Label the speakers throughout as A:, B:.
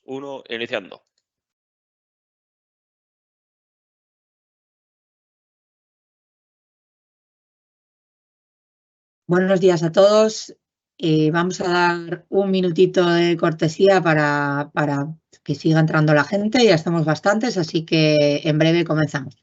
A: 1, iniciando.
B: Buenos días a todos. Vamos a dar un minutito de cortesía para que siga entrando la gente. Ya estamos bastantes, así que en breve comenzamos.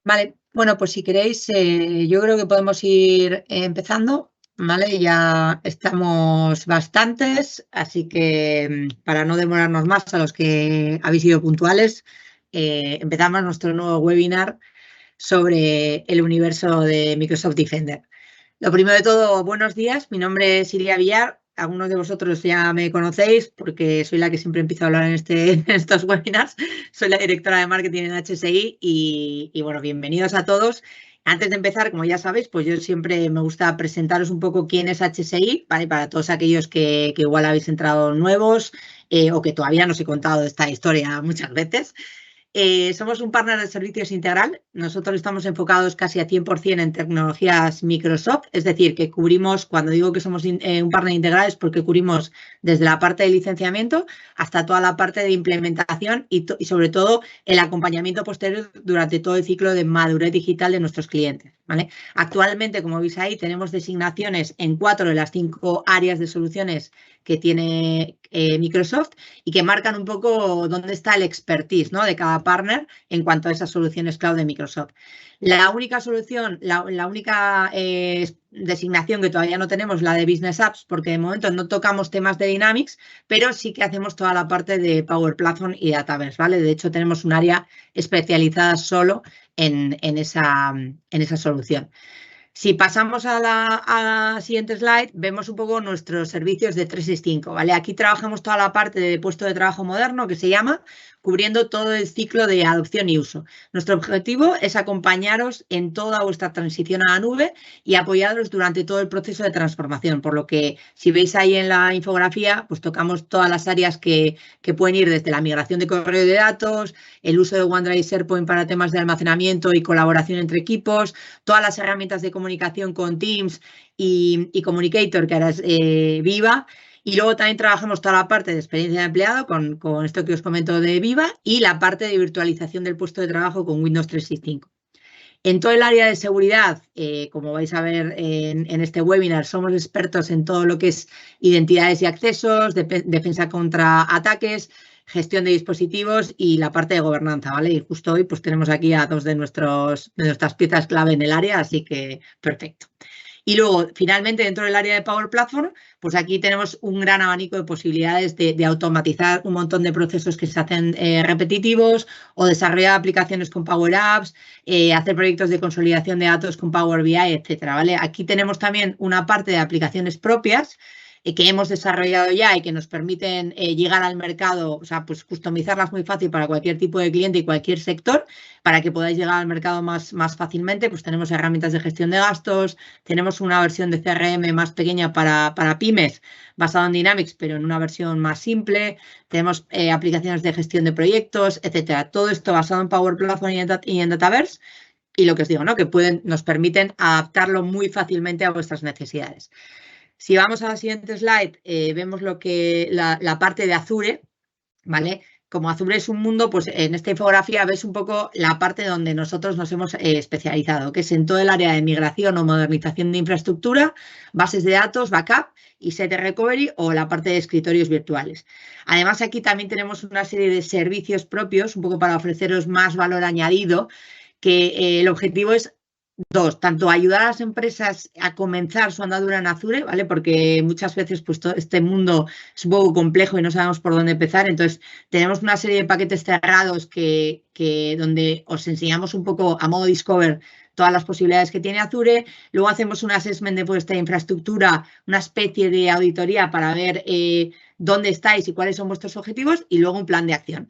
B: Vale, bueno, pues si queréis, yo creo que podemos ir empezando, ¿vale? Ya estamos bastantes, así que para no demorarnos más a los que habéis sido puntuales, empezamos nuestro nuevo webinar sobre el universo de Microsoft Defender. Lo primero de todo, buenos días. Mi nombre es Iria Villar. Algunos de vosotros ya me conocéis porque soy la que siempre empiezo a hablar en estos webinars. Soy la directora de marketing en HSI y bueno, bienvenidos a todos. Antes de empezar, como ya sabéis, pues yo siempre me gusta presentaros un poco quién es HSI, ¿vale? Para todos aquellos que igual habéis entrado nuevos o que todavía no os he contado esta historia muchas veces. Somos un partner de servicios integral. Nosotros estamos enfocados casi a 100% en tecnologías Microsoft, es decir, que cubrimos, cuando digo que somos un partner integral es porque cubrimos desde la parte de licenciamiento hasta toda la parte de implementación y sobre todo el acompañamiento posterior durante todo el ciclo de madurez digital de nuestros clientes, ¿vale? Actualmente, como veis ahí, tenemos designaciones en 4 de las 5 áreas de soluciones que tiene Microsoft y que marcan un poco dónde está el expertise, ¿no?, de cada partner en cuanto a esas soluciones cloud de Microsoft. La única solución, la única designación que todavía no tenemos es la de Business Apps, porque de momento no tocamos temas de Dynamics, pero sí que hacemos toda la parte de Power Platform y Dataverse, ¿vale? De hecho, tenemos un área especializada solo en esa solución. Si pasamos a la siguiente slide, vemos un poco nuestros servicios de 365, ¿vale? Aquí trabajamos toda la parte de puesto de trabajo moderno, que se llama, cubriendo todo el ciclo de adopción y uso. Nuestro objetivo es acompañaros en toda vuestra transición a la nube y apoyaros durante todo el proceso de transformación, por lo que si veis ahí en la infografía, pues tocamos todas las áreas que pueden ir desde la migración de correo de datos, el uso de OneDrive y SharePoint para temas de almacenamiento y colaboración entre equipos, todas las herramientas de comunicación con Teams y Communicator, que ahora es Viva. Y luego también trabajamos toda la parte de experiencia de empleado con esto que os comento de Viva y la parte de virtualización del puesto de trabajo con Windows 365. En todo el área de seguridad, como vais a ver en este webinar, somos expertos en todo lo que es identidades y accesos, defensa contra ataques, gestión de dispositivos y la parte de gobernanza, ¿vale? Y justo hoy pues tenemos aquí a 2 de nuestras piezas clave en el área, así que perfecto. Y luego, finalmente, dentro del área de Power Platform, pues aquí tenemos un gran abanico de posibilidades de automatizar un montón de procesos que se hacen repetitivos o desarrollar aplicaciones con Power Apps, hacer proyectos de consolidación de datos con Power BI, etcétera, ¿vale? Aquí tenemos también una parte de aplicaciones propias que hemos desarrollado ya y que nos permiten llegar al mercado, o sea, pues customizarlas muy fácil para cualquier tipo de cliente y cualquier sector, para que podáis llegar al mercado más fácilmente. Pues tenemos herramientas de gestión de gastos, tenemos una versión de CRM más pequeña para pymes, basada en Dynamics, pero en una versión más simple, tenemos aplicaciones de gestión de proyectos, etcétera. Todo esto basado en Power Platform y en Dataverse, y lo que os digo, ¿no?, que nos permiten adaptarlo muy fácilmente a vuestras necesidades. Si vamos a la siguiente slide, vemos la parte de Azure, ¿vale? Como Azure es un mundo, pues en esta infografía ves un poco la parte donde nosotros nos hemos especializado, que es en todo el área de migración o modernización de infraestructura, bases de datos, backup y set recovery o la parte de escritorios virtuales. Además, aquí también tenemos una serie de servicios propios, un poco para ofreceros más valor añadido, que el objetivo es tanto ayudar a las empresas a comenzar su andadura en Azure, ¿vale? Porque muchas veces pues, todo este mundo es un poco complejo y no sabemos por dónde empezar. Entonces, tenemos una serie de paquetes cerrados donde os enseñamos un poco a modo Discover todas las posibilidades que tiene Azure. Luego hacemos un assessment de vuestra infraestructura, una especie de auditoría para ver dónde estáis y cuáles son vuestros objetivos y luego un plan de acción.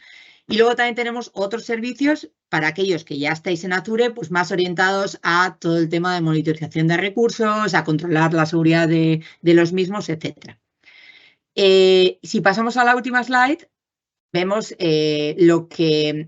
B: Y luego también tenemos otros servicios para aquellos que ya estáis en Azure, pues más orientados a todo el tema de monitorización de recursos, a controlar la seguridad de los mismos, etc. Si pasamos a la última slide, vemos lo que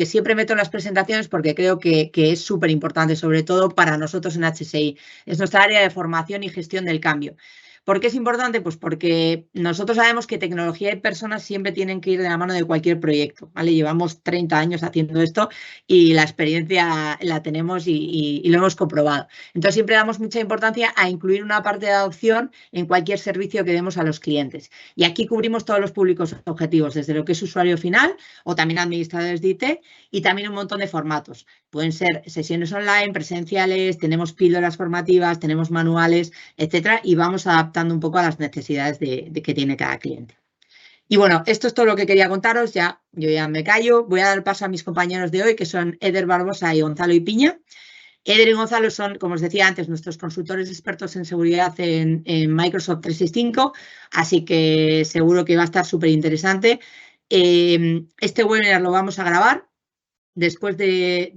B: siempre meto en las presentaciones porque creo que es súper importante, sobre todo para nosotros en HSI. Es nuestra área de formación y gestión del cambio. ¿Por qué es importante? Pues porque nosotros sabemos que tecnología y personas siempre tienen que ir de la mano de cualquier proyecto, ¿vale? Llevamos 30 años haciendo esto y la experiencia la tenemos y lo hemos comprobado. Entonces, siempre damos mucha importancia a incluir una parte de adopción en cualquier servicio que demos a los clientes. Y aquí cubrimos todos los públicos objetivos, desde lo que es usuario final o también administradores de IT y también un montón de formatos. Pueden ser sesiones online, presenciales, tenemos píldoras formativas, tenemos manuales, etcétera, y vamos adaptando un poco a las necesidades que tiene cada cliente. Y bueno, esto es todo lo que quería contaros. Yo ya me callo. Voy a dar paso a mis compañeros de hoy, que son Eder Barbosa y Gonzalo Ipiña. Eder y Gonzalo son, como os decía antes, nuestros consultores expertos en seguridad en Microsoft 365, así que seguro que va a estar súper interesante. Este webinar lo vamos a grabar. Después de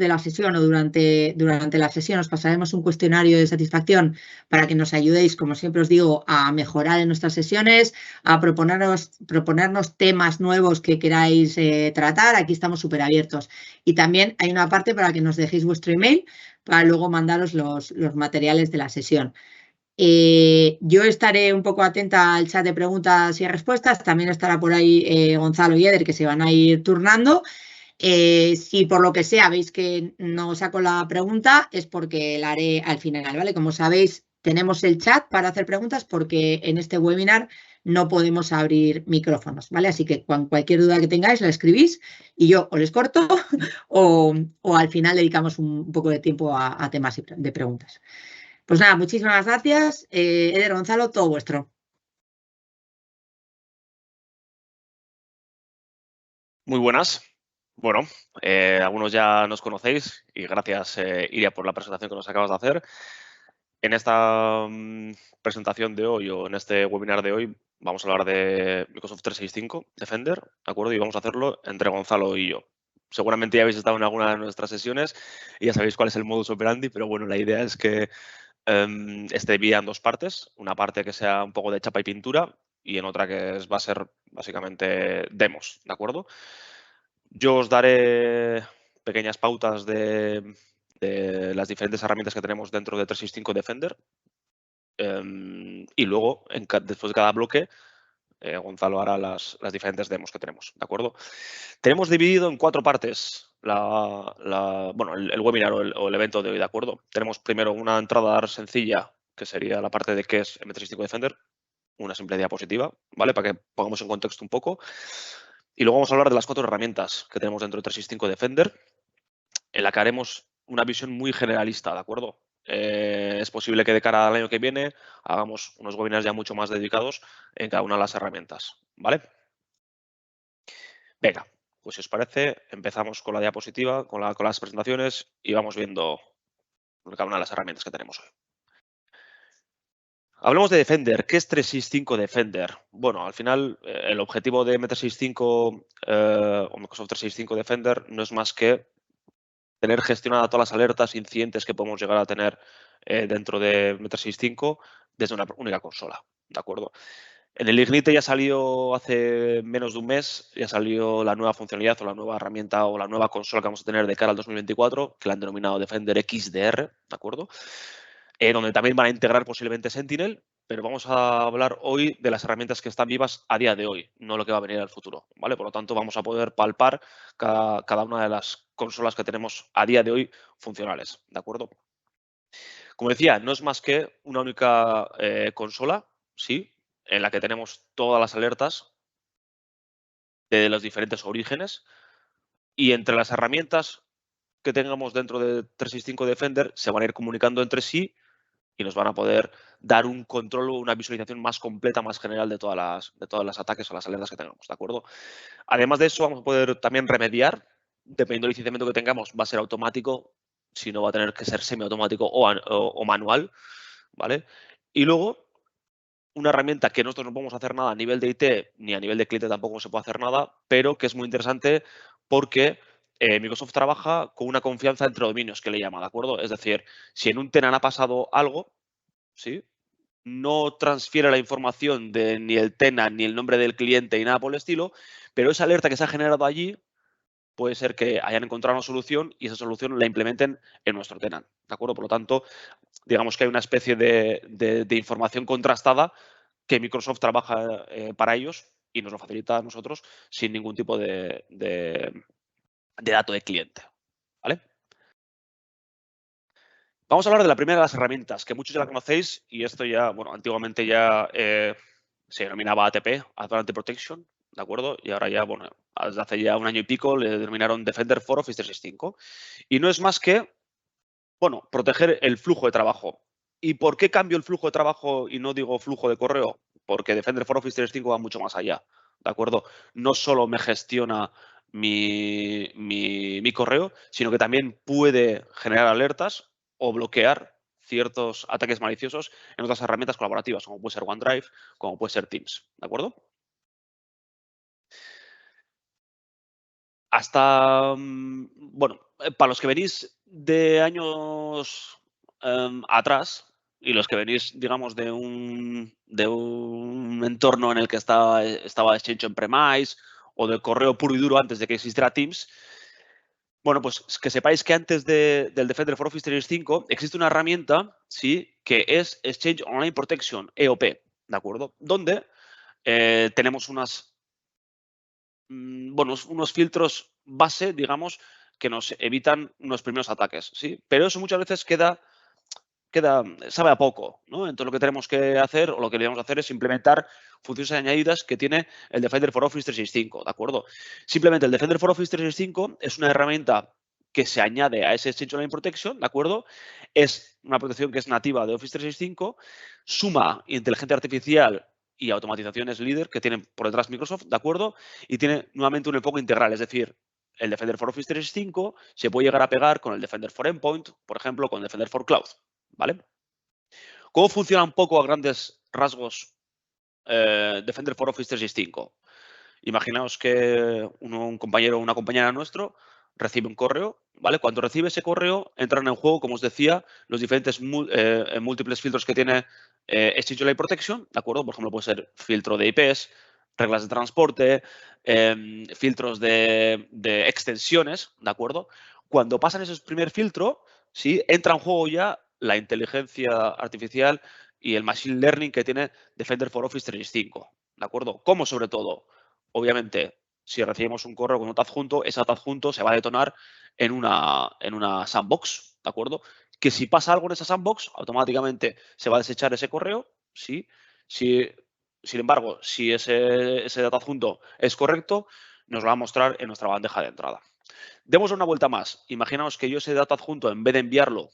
B: la sesión o durante la sesión os pasaremos un cuestionario de satisfacción para que nos ayudéis, como siempre os digo, a mejorar en nuestras sesiones, a proponernos temas nuevos que queráis tratar. Aquí estamos súper abiertos. Y también hay una parte para que nos dejéis vuestro email para luego mandaros los materiales de la sesión. Yo estaré un poco atenta al chat de preguntas y respuestas. También estará por ahí Gonzalo y Eder, que se van a ir turnando. Si por lo que sea veis que no saco la pregunta, es porque la haré al final, ¿vale? Como sabéis, tenemos el chat para hacer preguntas porque en este webinar no podemos abrir micrófonos, ¿vale? Así que cualquier duda que tengáis la escribís y yo o les corto o al final dedicamos un poco de tiempo a temas de preguntas. Pues nada, muchísimas gracias. Eder, Gonzalo, todo vuestro.
A: Muy buenas. Bueno, algunos ya nos conocéis y gracias, Iria, por la presentación que nos acabas de hacer. En esta presentación de hoy o en este webinar de hoy vamos a hablar de Microsoft 365 Defender, ¿de acuerdo? Y vamos a hacerlo entre Gonzalo y yo. Seguramente ya habéis estado en alguna de nuestras sesiones y ya sabéis cuál es el modus operandi, pero bueno, la idea es que esté dividida en dos partes. Una parte que sea un poco de chapa y pintura y en otra que va a ser básicamente demos, ¿de acuerdo? Yo os daré pequeñas pautas de las diferentes herramientas que tenemos dentro de 365 Defender. Y luego, después de cada bloque, Gonzalo hará las diferentes demos que tenemos, ¿de acuerdo? Tenemos dividido en 4 partes el webinar o el evento de hoy, ¿de acuerdo? Tenemos primero una entrada sencilla, que sería la parte de qué es M365 Defender, una simple diapositiva, ¿vale? Para que pongamos en contexto un poco. Y luego vamos a hablar de las 4 herramientas que tenemos dentro de 365 Defender, en la que haremos una visión muy generalista, ¿de acuerdo? Es posible que de cara al año que viene hagamos unos webinars ya mucho más dedicados en cada una de las herramientas, ¿vale? Venga, pues si os parece, empezamos con la diapositiva, con las presentaciones y vamos viendo cada una de las herramientas que tenemos hoy. Hablemos de Defender. ¿Qué es 365 Defender? Bueno, al final el objetivo de M365 o Microsoft 365 Defender no es más que tener gestionadas todas las alertas, incidentes que podemos llegar a tener dentro de M365 desde una única consola, ¿de acuerdo? En el Ignite ya salió hace menos de un mes, ya salió la nueva funcionalidad o la nueva herramienta o la nueva consola que vamos a tener de cara al 2024, que la han denominado Defender XDR, ¿de acuerdo? donde también van a integrar posiblemente Sentinel, pero vamos a hablar hoy de las herramientas que están vivas a día de hoy, no lo que va a venir al futuro, ¿vale? Por lo tanto, vamos a poder palpar cada una de las consolas que tenemos a día de hoy funcionales, ¿de acuerdo? Como decía, no es más que una única consola, sí, en la que tenemos todas las alertas de los diferentes orígenes y entre las herramientas que tengamos dentro de 365 Defender se van a ir comunicando entre sí y nos van a poder dar un control o una visualización más completa, más general de todas las ataques o las alertas que tengamos, ¿de acuerdo? Además de eso, vamos a poder también remediar, dependiendo del licenciamiento que tengamos, va a ser automático, si no va a tener que ser semiautomático o manual, ¿vale? Y luego, una herramienta que nosotros no podemos hacer nada a nivel de IT, ni a nivel de cliente tampoco se puede hacer nada, pero que es muy interesante porque Microsoft trabaja con una confianza entre dominios, que le llama, ¿de acuerdo? Es decir, si en un tenant ha pasado algo, ¿sí? No transfiere la información de ni el tenant, ni el nombre del cliente, ni nada por el estilo, pero esa alerta que se ha generado allí puede ser que hayan encontrado una solución y esa solución la implementen en nuestro tenant, ¿de acuerdo? Por lo tanto, digamos que hay una especie de información contrastada que Microsoft trabaja para ellos y nos lo facilita a nosotros sin ningún tipo de dato de cliente, ¿vale? Vamos a hablar de la primera de las herramientas, que muchos ya la conocéis y esto ya, bueno, antiguamente ya se denominaba ATP, Advanced Protection, ¿de acuerdo? Y ahora ya, bueno, desde hace ya un año y pico le denominaron Defender for Office 365. Y no es más que, bueno, proteger el flujo de trabajo. ¿Y por qué cambio el flujo de trabajo y no digo flujo de correo? Porque Defender for Office 365 va mucho más allá, ¿de acuerdo? No solo me gestiona mi correo, sino que también puede generar alertas o bloquear ciertos ataques maliciosos en otras herramientas colaborativas, como puede ser OneDrive, como puede ser Teams, ¿de acuerdo? Hasta, bueno, para los que venís de años atrás y los que venís, digamos, de un entorno en el que estaba Exchange on-premise o de correo puro y duro antes de que existiera Teams, bueno, pues que sepáis que antes del Defender for Office 365 existe una herramienta, sí, que es Exchange Online Protection, EOP, ¿de acuerdo? Donde tenemos bueno, unos filtros base, digamos, que nos evitan unos primeros ataques, ¿sí? Pero eso muchas veces sabe a poco, ¿no? Entonces lo que tenemos que hacer o lo que debemos hacer es implementar funciones añadidas que tiene el Defender for Office 365, ¿de acuerdo? Simplemente el Defender for Office 365 es una herramienta que se añade a ese Exchange Online Protection, ¿de acuerdo? Es una protección que es nativa de Office 365, suma inteligencia artificial y automatizaciones líder que tienen por detrás Microsoft, ¿de acuerdo? Y tiene nuevamente un enfoque integral, es decir, el Defender for Office 365 se puede llegar a pegar con el Defender for Endpoint, por ejemplo, con el Defender for Cloud, ¿vale? ¿Cómo funciona un poco a grandes rasgos Defender for Office 365? Imaginaos que un compañero o una compañera nuestro recibe un correo, ¿vale? Cuando recibe ese correo, entran en juego, como os decía, los diferentes múltiples filtros que tiene Exchange Online Protection, ¿de acuerdo? Por ejemplo, puede ser filtro de IPs, reglas de transporte, filtros de extensiones, ¿de acuerdo? Cuando pasan ese primer filtro, ¿sí? Entra en juego ya la inteligencia artificial y el machine learning que tiene Defender for Office 365, ¿de acuerdo? ¿Cómo sobre todo? Obviamente, si recibimos un correo con un adjunto, ese adjunto se va a detonar en una sandbox, ¿de acuerdo? Que si pasa algo en esa sandbox, automáticamente se va a desechar ese correo, ¿sí? Sin embargo, si ese data adjunto es correcto, nos lo va a mostrar en nuestra bandeja de entrada. Demos una vuelta más. Imaginaos que yo ese data adjunto, en vez de enviarlo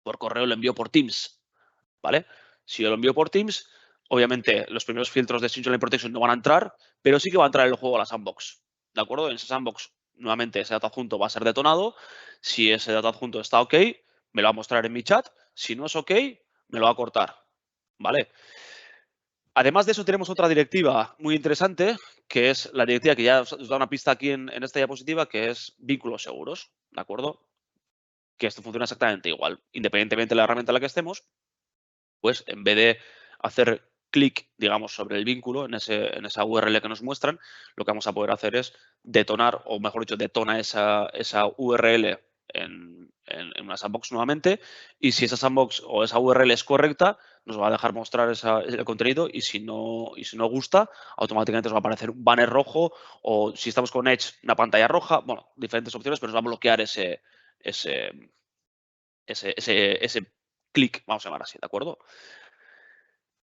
A: por correo, lo envío por Teams, ¿vale? Si yo lo envío por Teams, obviamente los primeros filtros de Exchange Online Protection no van a entrar, pero sí que va a entrar el juego a la sandbox, ¿de acuerdo? En esa sandbox, nuevamente, ese data adjunto va a ser detonado. Si ese data adjunto está OK, me lo va a mostrar en mi chat. Si no es OK, me lo va a cortar, ¿vale? Además de eso, tenemos otra directiva muy interesante, que es la directiva que ya os da una pista aquí en esta diapositiva, que es vínculos seguros, ¿de acuerdo? Que esto funciona exactamente igual. Independientemente de la herramienta en la que estemos, pues en vez de hacer clic, digamos, sobre el vínculo en esa URL que nos muestran, lo que vamos a poder hacer es detonar, o mejor dicho, detona esa URL en una sandbox nuevamente, y si esa sandbox o esa URL es correcta, nos va a dejar mostrar el contenido, y si no gusta, automáticamente nos va a aparecer un banner rojo, o si estamos con Edge, una pantalla roja. Bueno, diferentes opciones, pero nos va a bloquear ese clic, vamos a llamar así, ¿de acuerdo?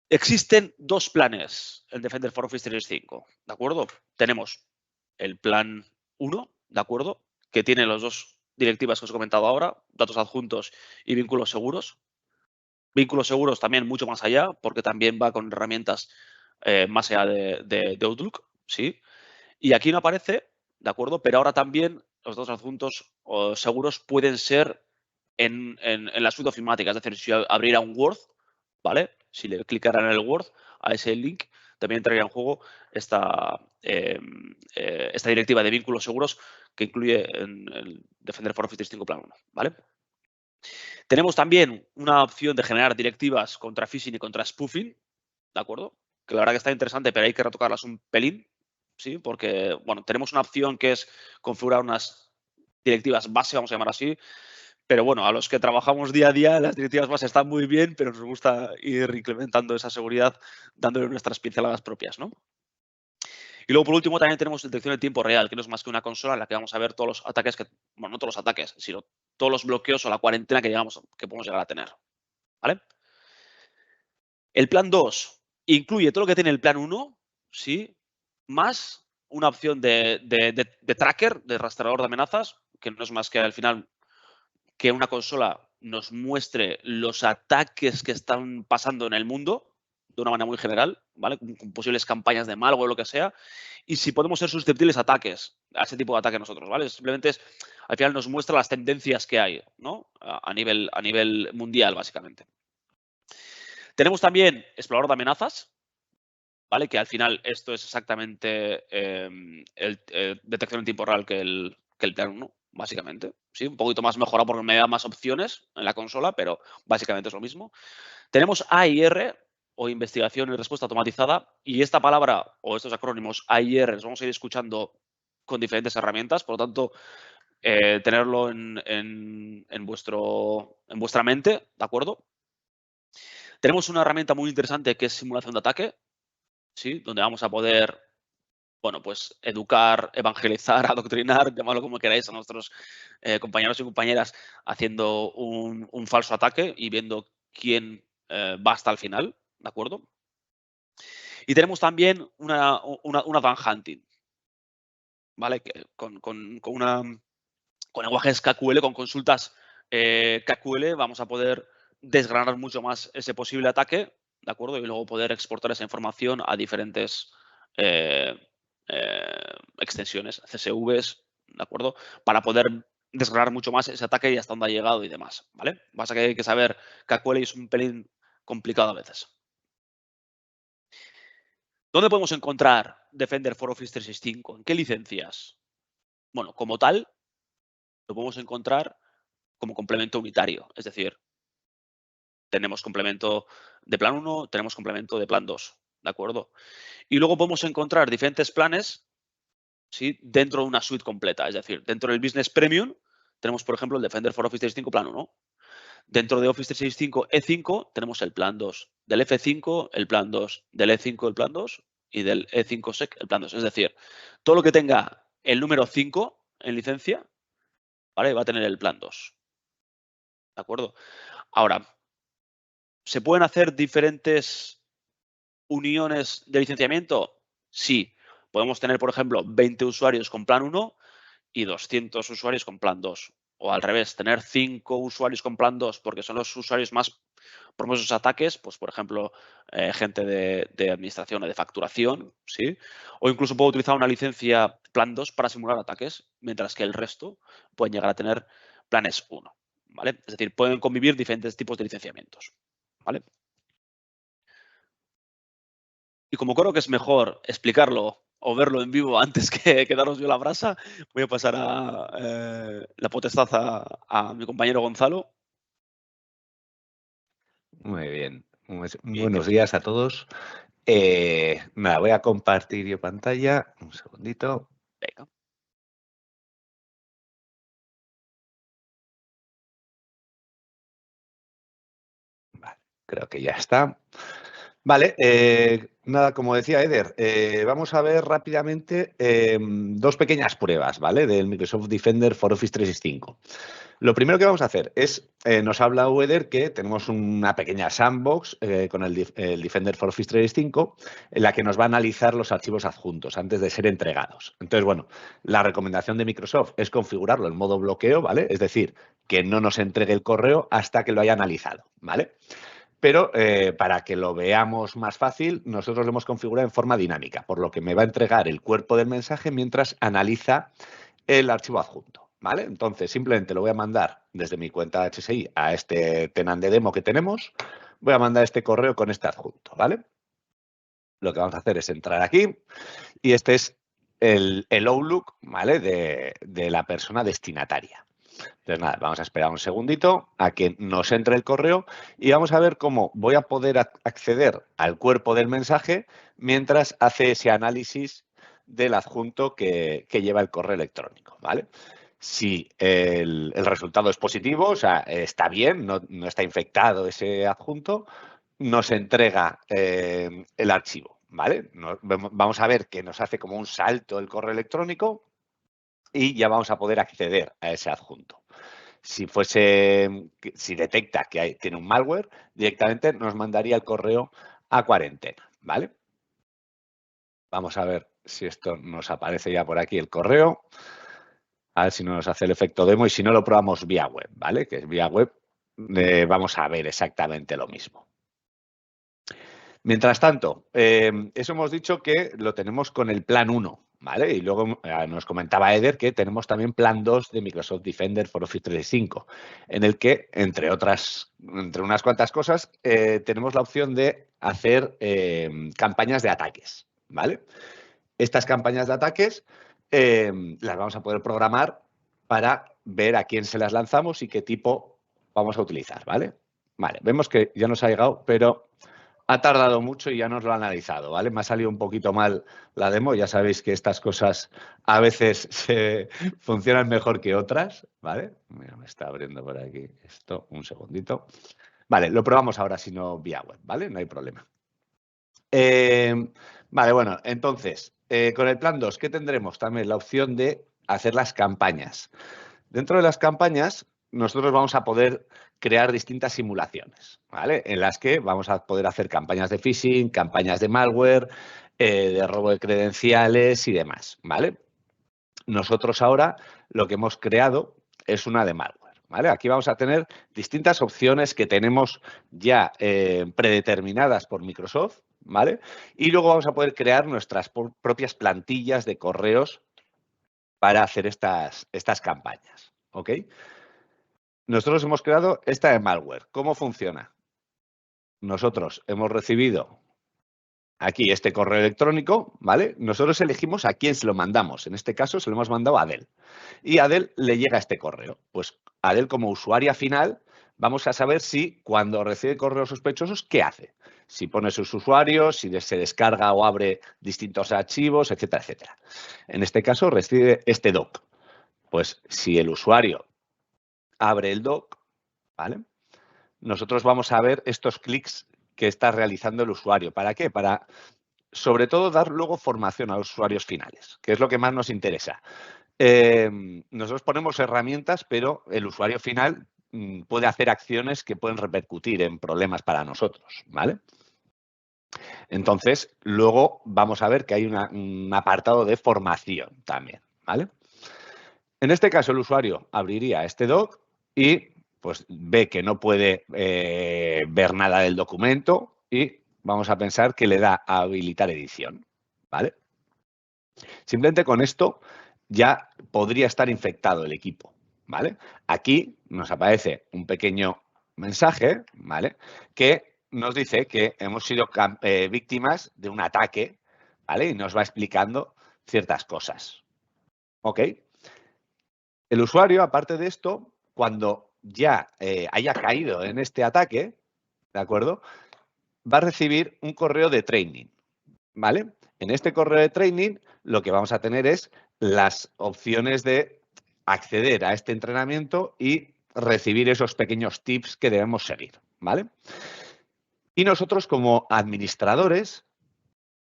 A: Existen dos planes en Defender for Office 365, ¿de acuerdo? Tenemos el plan 1, ¿de acuerdo? Que tiene las dos directivas que os he comentado ahora, datos adjuntos y vínculos seguros. Vínculos seguros también mucho más allá, porque también va con herramientas más allá de Outlook, ¿sí? Y aquí no aparece, ¿de acuerdo? Pero ahora también los datos adjuntos seguros pueden ser en la suite ofimática. Es decir, si abriera un Word, ¿vale? Si le clicara en el Word, a ese link, también entraría en juego esta directiva de vínculos seguros que incluye en el Defender for Office 365 Plan 1, ¿vale? Tenemos también una opción de generar directivas contra phishing y contra spoofing, ¿de acuerdo? Que la verdad que está interesante, pero hay que retocarlas un pelín, ¿sí? Porque, bueno, tenemos una opción que es configurar unas directivas base, vamos a llamar así, pero bueno, a los que trabajamos día a día, las directivas base están muy bien, pero nos gusta ir incrementando esa seguridad dándole nuestras pinceladas propias, ¿no? Y luego, por último, también tenemos detección en tiempo real, que no es más que una consola en la que vamos a ver todos los ataques bueno, no todos los ataques, sino todos los bloqueos o la cuarentena que podemos llegar a tener, ¿vale? El plan 2 incluye todo lo que tiene el plan 1, ¿sí? Más una opción de tracker, de rastreador de amenazas, que no es más que al final que una consola nos muestre los ataques que están pasando en el mundo de una manera muy general, ¿vale? Con posibles campañas de malware o lo que sea, y si podemos ser susceptibles a ataques, a ese tipo de ataque nosotros, ¿vale? Simplemente al final nos muestra las tendencias que hay, ¿no? A nivel mundial, básicamente. Tenemos también explorador de amenazas, ¿vale? Que al final esto es exactamente detección en tiempo real que el plan 1, básicamente. Sí, un poquito más mejorado porque me da más opciones en la consola, pero básicamente es lo mismo. Tenemos AIR, o investigación y respuesta automatizada, y esta palabra o estos acrónimos AIR los vamos a ir escuchando con diferentes herramientas, por lo tanto, tenerlo en vuestra mente, ¿de acuerdo? Tenemos una herramienta muy interesante que es simulación de ataque, ¿sí? Donde vamos a poder, bueno, pues educar, evangelizar, adoctrinar, llamadlo como queráis, a nuestros compañeros y compañeras haciendo un falso ataque y viendo quién va hasta el final, ¿de acuerdo? Y tenemos también una van hunting, ¿vale? Con lenguajes KQL, con consultas KQL, vamos a poder desgranar mucho más ese posible ataque, ¿de acuerdo? Y luego poder exportar esa información a diferentes extensiones, CSVs, ¿de acuerdo? Para poder desgranar mucho más ese ataque y hasta dónde ha llegado y demás, ¿vale? Pasa que hay que saber KQL y es un pelín complicado a veces. ¿Dónde podemos encontrar Defender for Office 365? ¿En qué licencias? Bueno, como tal, lo podemos encontrar como complemento unitario, es decir, tenemos complemento de plan 1, tenemos complemento de plan 2, ¿de acuerdo? Y luego podemos encontrar diferentes planes, ¿sí? Dentro de una suite completa, es decir, dentro del Business Premium tenemos, por ejemplo, el Defender for Office 365 plan 1. Dentro de Office 365 E5 tenemos el plan 2, del F5 el plan 2, del E5 el plan 2 y del E5 SEC el plan 2. Es decir, todo lo que tenga el número 5 en licencia, ¿vale? Va a tener el plan 2. ¿De acuerdo? Ahora, ¿se pueden hacer diferentes uniones de licenciamiento? Sí. Podemos tener, por ejemplo, 20 usuarios con plan 1 y 200 usuarios con plan 2. O al revés, tener 5 usuarios con plan 2 porque son los usuarios más propensos a ataques, pues por ejemplo, gente de administración o de facturación, ¿sí? O incluso puedo utilizar una licencia plan 2 para simular ataques, mientras que el resto pueden llegar a tener planes 1, ¿vale? Es decir, pueden convivir diferentes tipos de licenciamientos, ¿vale? Y como creo que es mejor explicarlo o verlo en vivo antes que daros yo la brasa, voy a pasar la potestad a mi compañero Gonzalo.
C: Muy bien.
A: Y
C: Buenos días a todos. Nada, voy a compartir yo pantalla. Un segundito.
A: Venga.
C: creo que ya está. Vale, nada, como decía Eder, vamos a ver rápidamente dos pequeñas pruebas, ¿vale? Del Microsoft Defender for Office 365. Lo primero que vamos a hacer es, nos habla Eder que tenemos una pequeña sandbox con el Defender for Office 365 en la que nos va a analizar los archivos adjuntos antes de ser entregados. Entonces, bueno, la recomendación de Microsoft es configurarlo en modo bloqueo, ¿vale? Es decir, que no nos entregue el correo hasta que lo haya analizado, ¿vale? Pero para que lo veamos más fácil, nosotros lo hemos configurado en forma dinámica, por lo que me va a entregar el cuerpo del mensaje mientras analiza el archivo adjunto, ¿vale? Entonces, simplemente lo voy a mandar desde mi cuenta HSI a este tenant de demo que tenemos. Voy a mandar este correo con este adjunto, ¿vale? Lo que vamos a hacer es entrar aquí y este es el Outlook, ¿vale? De la persona destinataria. Entonces, nada, vamos a esperar un segundito a que nos entre el correo y vamos a ver cómo voy a poder acceder al cuerpo del mensaje mientras hace ese análisis del adjunto que lleva el correo electrónico, ¿vale? Si el resultado es positivo, o sea, está bien, no está infectado ese adjunto, nos entrega el archivo, ¿vale? Vamos a ver que nos hace como un salto el correo electrónico y ya vamos a poder acceder a ese adjunto. Si detecta que tiene un malware, directamente nos mandaría el correo a cuarentena, ¿vale? Vamos a ver si esto nos aparece ya por aquí el correo. A ver si no nos hace el efecto demo y si no lo probamos vía web, ¿vale? Que es vía web, vamos a ver exactamente lo mismo. Mientras tanto, eso hemos dicho que lo tenemos con el plan 1, ¿vale? Y luego nos comentaba Eder que tenemos también plan 2 de Microsoft Defender for Office 365, en el que, entre unas cuantas cosas, tenemos la opción de hacer campañas de ataques, ¿vale? Estas campañas de ataques las vamos a poder programar para ver a quién se las lanzamos y qué tipo vamos a utilizar, ¿vale? Vale, vemos que ya nos ha llegado, pero ha tardado mucho y ya nos lo ha analizado, ¿vale? Me ha salido un poquito mal la demo. Ya sabéis que estas cosas a veces funcionan mejor que otras, ¿vale? Mira, me está abriendo por aquí esto. Un segundito. Vale, lo probamos ahora, si no vía web, ¿vale? No hay problema. Vale, bueno, entonces, con el plan 2, ¿qué tendremos? También la opción de hacer las campañas. Dentro de las campañas, nosotros vamos a poder crear distintas simulaciones, ¿vale? En las que vamos a poder hacer campañas de phishing, campañas de malware, de robo de credenciales y demás, ¿vale? Nosotros ahora lo que hemos creado es una de malware, ¿vale? Aquí vamos a tener distintas opciones que tenemos ya predeterminadas por Microsoft, ¿vale? Y luego vamos a poder crear nuestras propias plantillas de correos para hacer estas campañas, ¿ok? Nosotros hemos creado esta de malware. ¿Cómo funciona? Nosotros hemos recibido aquí este correo electrónico, ¿vale? Nosotros elegimos a quién se lo mandamos. En este caso se lo hemos mandado a Adel. Y a Adel le llega este correo. Pues Adel, como usuaria final, vamos a saber si cuando recibe correos sospechosos, ¿qué hace? Si pone sus usuarios, si se descarga o abre distintos archivos, etcétera, etcétera. En este caso recibe este doc. Pues si el usuario abre el doc, ¿vale? Nosotros vamos a ver estos clics que está realizando el usuario. ¿Para qué? Para, sobre todo, dar luego formación a los usuarios finales, que es lo que más nos interesa. Nosotros ponemos herramientas, pero el usuario final puede hacer acciones que pueden repercutir en problemas para nosotros, ¿vale? Entonces, luego vamos a ver que hay un apartado de formación también, ¿vale? En este caso, el usuario abriría este doc y pues ve que no puede ver nada del documento y vamos a pensar que le da a habilitar edición, ¿vale? Simplemente con esto ya podría estar infectado el equipo, ¿vale? Aquí nos aparece un pequeño mensaje, ¿vale? Que nos dice que hemos sido víctimas de un ataque, ¿vale? Y nos va explicando ciertas cosas, ¿ok? El usuario, aparte de esto, cuando ya haya caído en este ataque, ¿de acuerdo? Va a recibir un correo de training, ¿vale? En este correo de training lo que vamos a tener es las opciones de acceder a este entrenamiento y recibir esos pequeños tips que debemos seguir, ¿vale? Y nosotros, como administradores,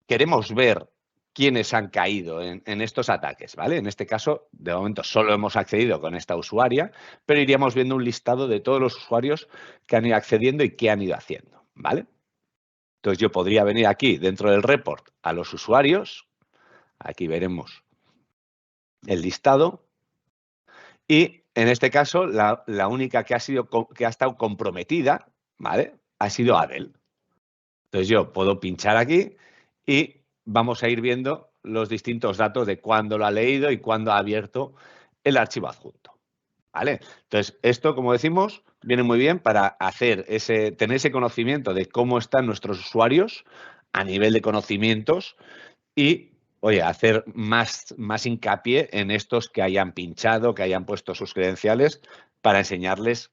C: queremos ver quiénes han caído en estos ataques, ¿vale? En este caso, de momento, solo hemos accedido con esta usuaria, pero iríamos viendo un listado de todos los usuarios que han ido accediendo y qué han ido haciendo, ¿vale? Entonces, yo podría venir aquí, dentro del report, a los usuarios. Aquí veremos el listado. Y, en este caso, la única que ha estado comprometida, ¿vale? Ha sido Adel. Entonces, yo puedo pinchar aquí y vamos a ir viendo los distintos datos de cuándo lo ha leído y cuándo ha abierto el archivo adjunto, ¿vale? Entonces, esto, como decimos, viene muy bien para tener ese conocimiento de cómo están nuestros usuarios a nivel de conocimientos y, oye, hacer más hincapié en estos que hayan pinchado, que hayan puesto sus credenciales para enseñarles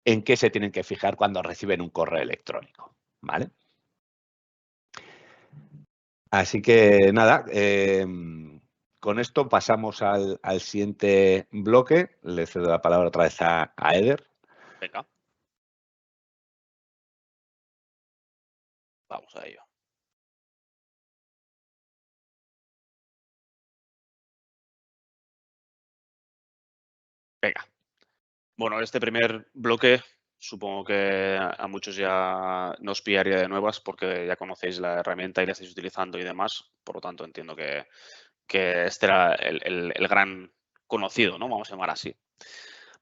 C: en qué se tienen que fijar cuando reciben un correo electrónico, ¿vale? Así que nada, con esto pasamos al siguiente bloque. Le cedo la palabra otra vez a Eder.
A: Venga. Vamos a ello. Venga. Bueno, este primer bloque supongo que a muchos ya nos pillaría de nuevas porque ya conocéis la herramienta y la estáis utilizando y demás. Por lo tanto, entiendo que este era el gran conocido, ¿no? Vamos a llamar así.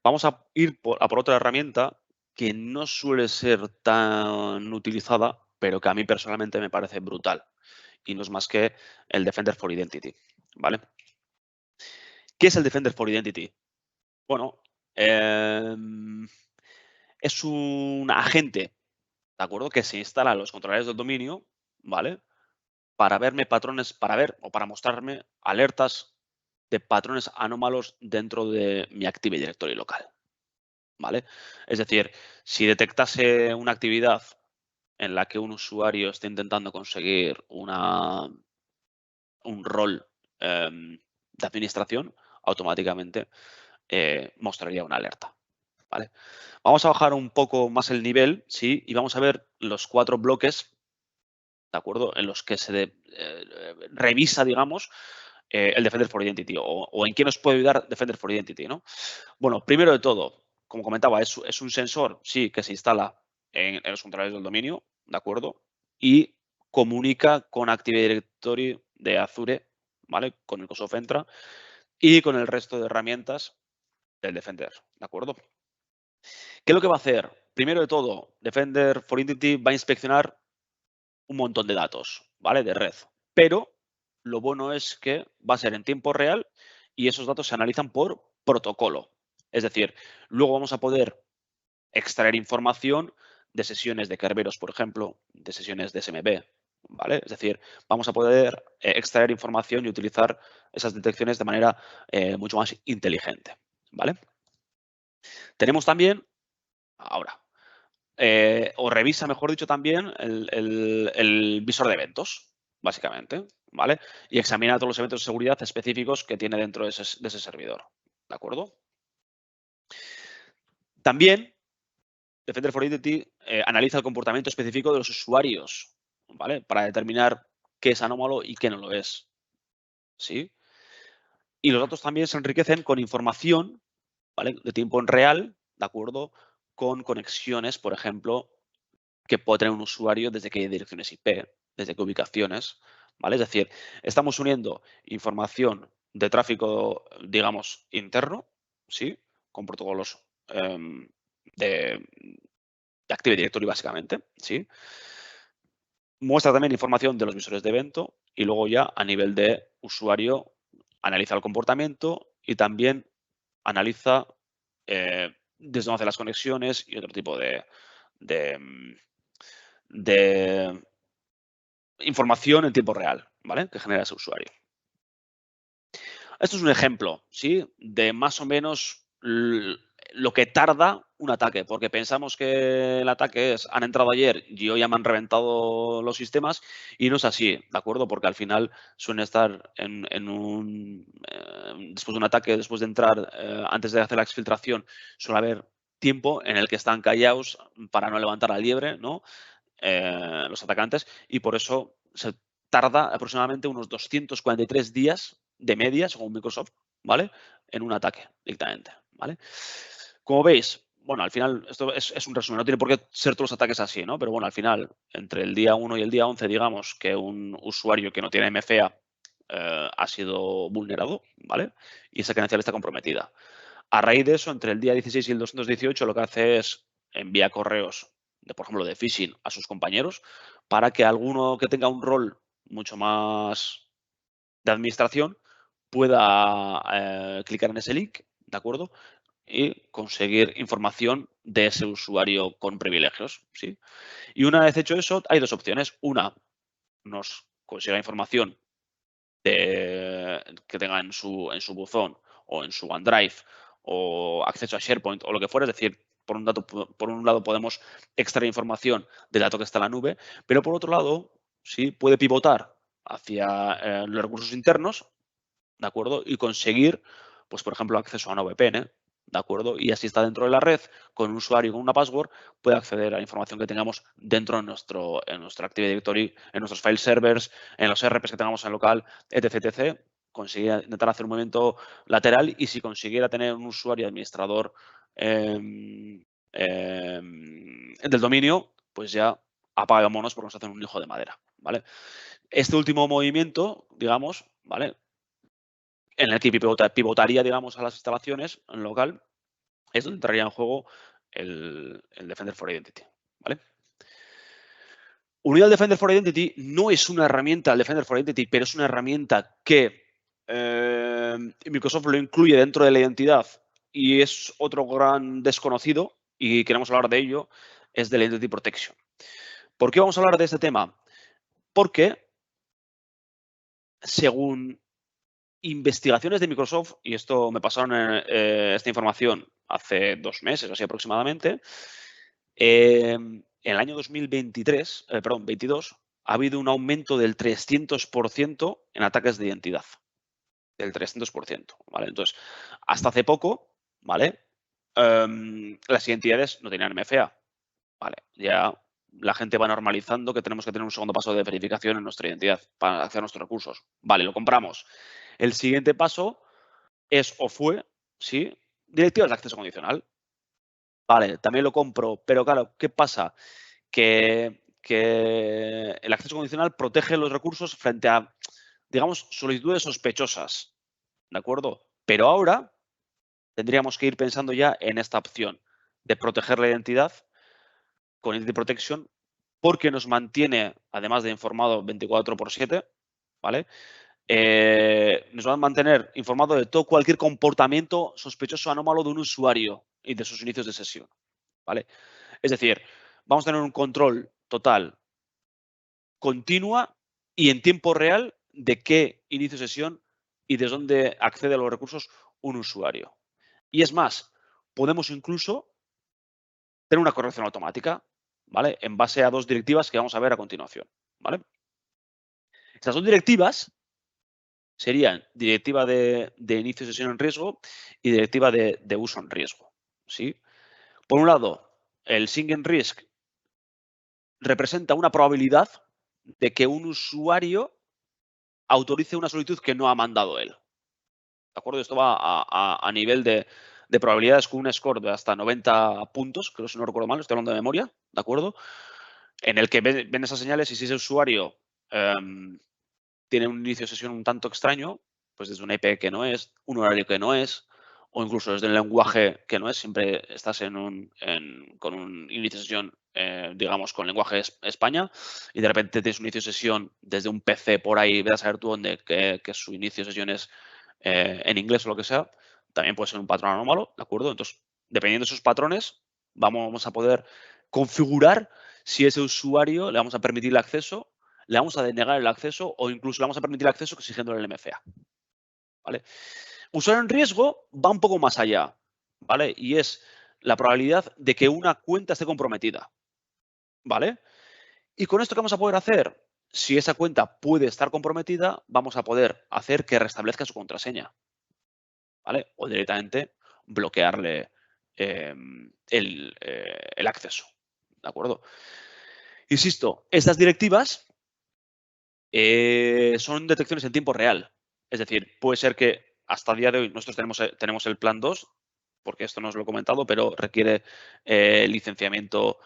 A: Vamos a ir a por otra herramienta que no suele ser tan utilizada, pero que a mí personalmente me parece brutal. Y no es más que el Defender for Identity, ¿vale? ¿Qué es el Defender for Identity? Bueno, es un agente, ¿de acuerdo? Que se instala en los controladores del dominio, ¿vale? Para verme patrones, para ver o para mostrarme alertas de patrones anómalos dentro de mi Active Directory local, ¿vale? Es decir, si detectase una actividad en la que un usuario está intentando conseguir un rol de administración, automáticamente mostraría una alerta, ¿vale? Vamos a bajar un poco más el nivel, ¿sí? Y vamos a ver los 4 bloques, ¿de acuerdo? En los que se revisa, digamos, el Defender for Identity o en qué nos puede ayudar Defender for Identity, ¿no? Bueno, primero de todo, como comentaba, es un sensor, sí, que se instala en los controladores del dominio, ¿de acuerdo? Y comunica con Active Directory de Azure, ¿vale? Con Microsoft Entra y con el resto de herramientas del Defender, ¿de acuerdo? ¿Qué es lo que va a hacer? Primero de todo, Defender for Identity va a inspeccionar un montón de datos, ¿vale? De red. Pero lo bueno es que va a ser en tiempo real y esos datos se analizan por protocolo. Es decir, luego vamos a poder extraer información de sesiones de Kerberos, por ejemplo, de sesiones de SMB, ¿vale? Es decir, vamos a poder extraer información y utilizar esas detecciones de manera mucho más inteligente, ¿vale? Tenemos también, ahora, o revisa, mejor dicho, también el visor de eventos, básicamente, ¿vale? Y examina todos los eventos de seguridad específicos que tiene dentro de ese servidor, ¿de acuerdo? También, Defender for Identity analiza el comportamiento específico de los usuarios, ¿vale? Para determinar qué es anómalo y qué no lo es, ¿sí? Y los datos también se enriquecen con información, ¿vale? De tiempo en real, ¿de acuerdo? Con conexiones, por ejemplo, que puede tener un usuario desde qué direcciones IP, desde qué ubicaciones, ¿vale? Es decir, estamos uniendo información de tráfico, digamos, interno, ¿sí? Con protocolos de Active Directory, básicamente, ¿sí? Muestra también información de los visores de evento y luego ya a nivel de usuario analiza el comportamiento y también analiza desde dónde hace las conexiones y otro tipo de información en tiempo real, ¿vale? Que genera ese usuario. Esto es un ejemplo, ¿sí? De más o menos lo que tarda un ataque, porque pensamos que el ataque es, han entrado ayer y hoy ya me han reventado los sistemas y no es así, ¿de acuerdo? Porque al final suelen estar después de un ataque, después de entrar, antes de hacer la exfiltración, suele haber tiempo en el que están callados para no levantar la liebre, ¿no? los atacantes, y por eso se tarda aproximadamente unos 243 días de media, según Microsoft, ¿vale? En un ataque directamente, ¿vale? Como veis, bueno, al final, esto es un resumen, no tiene por qué ser todos los ataques así, ¿no? Pero bueno, al final, entre el día 1 y el día 11, digamos que un usuario que no tiene MFA ha sido vulnerado, ¿vale? Y esa credencial está comprometida. A raíz de eso, entre el día 16 y el 218, lo que hace es enviar correos, por ejemplo, de phishing a sus compañeros para que alguno que tenga un rol mucho más de administración pueda clicar en ese link, ¿de acuerdo? Y conseguir información de ese usuario con privilegios, ¿sí? Y una vez hecho eso, hay dos opciones. Una, nos consiga información que tenga en su buzón o en su OneDrive o acceso a SharePoint o lo que fuera. Es decir, por un lado podemos extraer información del dato que está en la nube, pero por otro lado, sí, puede pivotar hacia los recursos internos, ¿de acuerdo? Y conseguir, pues por ejemplo, acceso a una VPN, ¿de acuerdo? Y así está dentro de la red, con un usuario y con una password, puede acceder a la información que tengamos dentro de nuestro Active Directory, en nuestros file servers, en los RPs que tengamos en local, etc, etc. Conseguir intentar hacer un movimiento lateral, y si consiguiera tener un usuario administrador del dominio, pues ya apagámonos porque nos hacen un hijo de madera, ¿vale? Este último movimiento, digamos, ¿vale? En el que pivotaría, digamos, a las instalaciones en local, es donde entraría en juego el Defender for Identity, ¿vale? Unido al Defender for Identity, no es una herramienta, el Defender for Identity, pero es una herramienta que Microsoft lo incluye dentro de la identidad, y es otro gran desconocido, y queremos hablar de ello, es de la Identity Protection. ¿Por qué vamos a hablar de este tema? Porque, según investigaciones de Microsoft, y esto me pasaron esta información hace 2 meses, así aproximadamente, en el año 22, ha habido un aumento del 300% en ataques de identidad. Del 300%, ¿vale? Entonces, hasta hace poco, ¿vale? Las identidades no tenían MFA, ¿vale? Ya la gente va normalizando que tenemos que tener un segundo paso de verificación en nuestra identidad para acceder a nuestros recursos. Vale, lo compramos. El siguiente paso es o fue, ¿sí? Directivas de acceso condicional. Vale, también lo compro, pero claro, ¿qué pasa? Que el acceso condicional protege los recursos frente a, digamos, solicitudes sospechosas, ¿de acuerdo? Pero ahora tendríamos que ir pensando ya en esta opción de proteger la identidad con Identity Protection, porque nos mantiene, además de informado 24/7, ¿vale? Nos va a mantener informado de todo cualquier comportamiento sospechoso anómalo de un usuario y de sus inicios de sesión, ¿vale? Es decir, vamos a tener un control total, continua y en tiempo real de qué inicio sesión y desde dónde accede a los recursos un usuario. Y es más, podemos incluso tener una corrección automática, ¿vale? En base a 2 directivas que vamos a ver a continuación, ¿vale? Estas 2 directivas serían directiva de inicio de sesión en riesgo y directiva de uso en riesgo, ¿sí? Por un lado, el Sync en Risk representa una probabilidad de que un usuario autorice una solicitud que no ha mandado él. ¿De acuerdo? Esto va a nivel de probabilidades con un score de hasta 90 puntos, creo, si no recuerdo mal, estoy hablando de memoria, ¿de acuerdo? En el que ven esas señales, y si ese usuario tiene un inicio de sesión un tanto extraño, pues desde una IP que no es, un horario que no es, o incluso desde un lenguaje que no es, siempre estás con un inicio de sesión, digamos, con lenguaje España, y de repente tienes un inicio de sesión desde un PC por ahí, ve a saber tú dónde, que su inicio de sesión es en inglés o lo que sea, también puede ser un patrón anómalo, ¿de acuerdo? Entonces, dependiendo de esos patrones, vamos a poder configurar si ese usuario le vamos a permitir el acceso, le vamos a denegar el acceso o incluso le vamos a permitir el acceso exigiéndole el MFA, ¿vale? Usuario en riesgo va un poco más allá, ¿vale? Y es la probabilidad de que una cuenta esté comprometida, ¿vale? Y con esto, ¿qué vamos a poder hacer? Si esa cuenta puede estar comprometida, vamos a poder hacer que restablezca su contraseña, ¿vale? O directamente bloquearle el acceso, ¿de acuerdo? Insisto, estas directivas son detecciones en tiempo real. Es decir, puede ser que hasta el día de hoy nosotros tenemos el plan 2, porque esto no os lo he comentado, pero requiere licenciamiento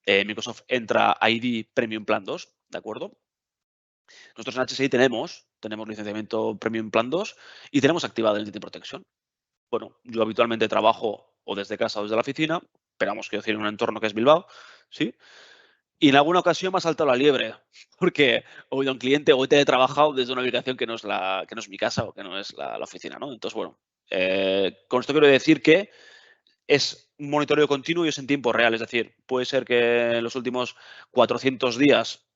A: Microsoft Entra ID Premium Plan 2, ¿de acuerdo? Nosotros en HSI tenemos licenciamiento Premium Plan 2 y tenemos activado el Entity Protection. Bueno, yo habitualmente trabajo o desde casa o desde la oficina, pero vamos, quiero decir, en un entorno que es Bilbao, ¿sí? Y en alguna ocasión me ha saltado la liebre, porque he oído a un cliente o he teletrabajado desde una ubicación que no es mi casa o que no es la oficina, ¿no? Entonces, bueno, con esto quiero decir que es un monitoreo continuo y es en tiempo real. Es decir, puede ser que en los últimos 400 días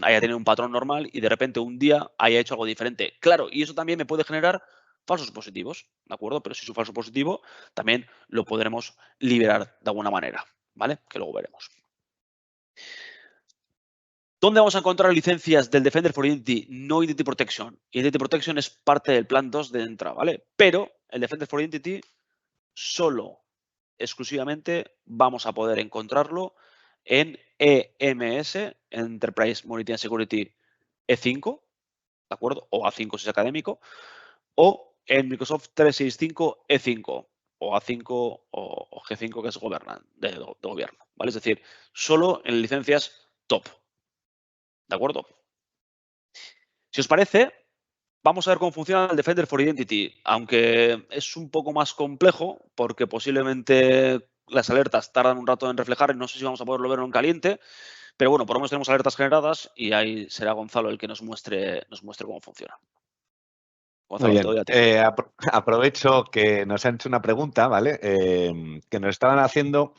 A: haya tenido un patrón normal y de repente un día haya hecho algo diferente. Claro, y eso también me puede generar falsos positivos, ¿de acuerdo? Pero si es un falso positivo, también lo podremos liberar de alguna manera, ¿vale? Que luego veremos. ¿Dónde vamos a encontrar licencias del Defender for Identity, no Identity Protection? Identity Protection es parte del plan 2 de entrada, ¿vale? Pero el Defender for Identity solo, exclusivamente, vamos a poder encontrarlo en EMS, Enterprise Monitoring and Security E5, ¿de acuerdo? O A5 si es académico, o en Microsoft 365 E5, o A5 o G5 que es de gobierno, ¿vale? Es decir, solo en licencias top. ¿De acuerdo? Si os parece, vamos a ver cómo funciona el Defender for Identity, aunque es un poco más complejo porque posiblemente las alertas tardan un rato en reflejar y no sé si vamos a poderlo verlo en caliente, pero bueno, por lo menos tenemos alertas generadas y ahí será Gonzalo el que nos muestre cómo funciona.
C: Muy
A: Gonzalo, te doy a ti.
C: bien. Aprovecho que nos han hecho una pregunta, ¿vale? Que nos estaban haciendo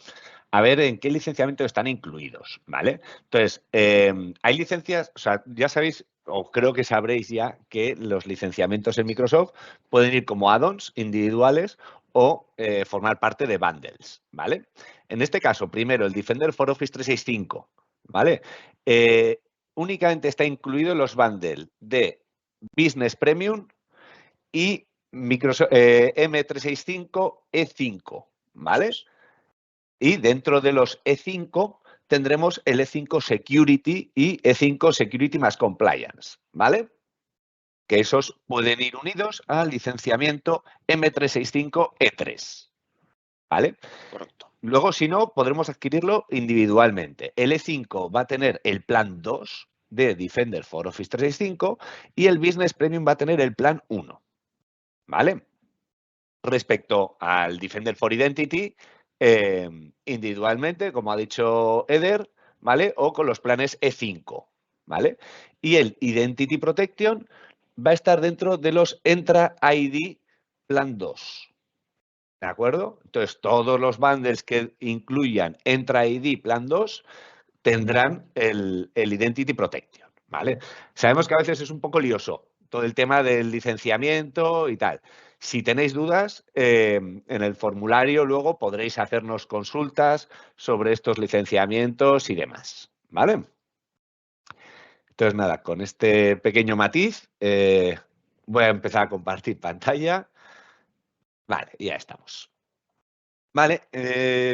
C: a ver en qué licenciamiento están incluidos, ¿vale? Entonces, hay licencias, o sea, ya sabéis, o creo que sabréis ya, que los licenciamientos en Microsoft pueden ir como add-ons individuales o formar parte de bundles, ¿vale? En este caso, primero, el Defender for Office 365, ¿vale? Únicamente está incluido en los bundles de Business Premium y Microsoft, M365 E5, ¿vale? Y dentro de los E5 tendremos el E5 Security y E5 Security más Compliance, ¿vale? Que esos pueden ir unidos al licenciamiento M365 E3, ¿vale?
A: Correcto.
C: Luego, si no, podremos adquirirlo individualmente. El E5 va a tener el plan 2 de Defender for Office 365 y el Business Premium va a tener el plan 1, ¿vale? Respecto al Defender for Identity, individualmente, como ha dicho Eder, ¿vale? O con los planes E5, ¿vale? Y el Identity Protection va a estar dentro de los Entra ID Plan 2, ¿de acuerdo? Entonces, todos los bundles que incluyan Entra ID Plan 2 tendrán el Identity Protection, ¿vale? Sabemos que a veces es un poco lioso todo el tema del licenciamiento y tal. Si tenéis dudas, en el formulario luego podréis hacernos consultas sobre estos licenciamientos y demás, ¿vale? Entonces, nada, con este pequeño matiz voy a empezar a compartir pantalla. Vale, ya estamos. Vale,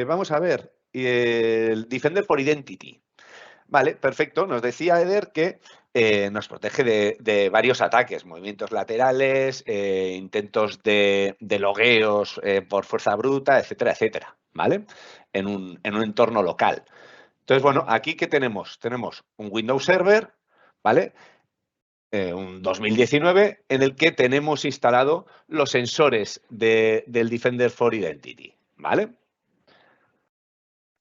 C: vamos a ver el Defender for Identity. Vale, perfecto. Nos decía Eder que nos protege de varios ataques, movimientos laterales, intentos de logueos por fuerza bruta, etcétera, etcétera, ¿vale? En un entorno local. Entonces, bueno, aquí ¿qué tenemos? Tenemos un Windows Server, ¿vale? Un 2019 en el que tenemos instalado los sensores del Defender for Identity, ¿vale?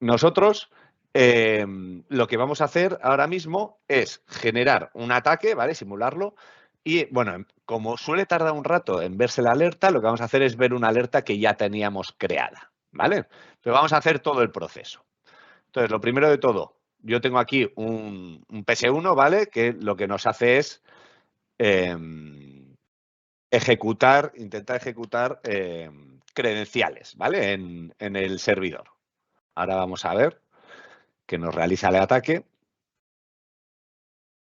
C: Nosotros lo que vamos a hacer ahora mismo es generar un ataque, ¿vale? Simularlo. Y bueno, como suele tardar un rato en verse la alerta, lo que vamos a hacer es ver una alerta que ya teníamos creada, ¿vale? Pero vamos a hacer todo el proceso. Entonces, lo primero de todo, yo tengo aquí un PS1, ¿vale? Que lo que nos hace es intentar ejecutar credenciales, ¿vale? En el servidor. Ahora vamos a ver que nos realiza el ataque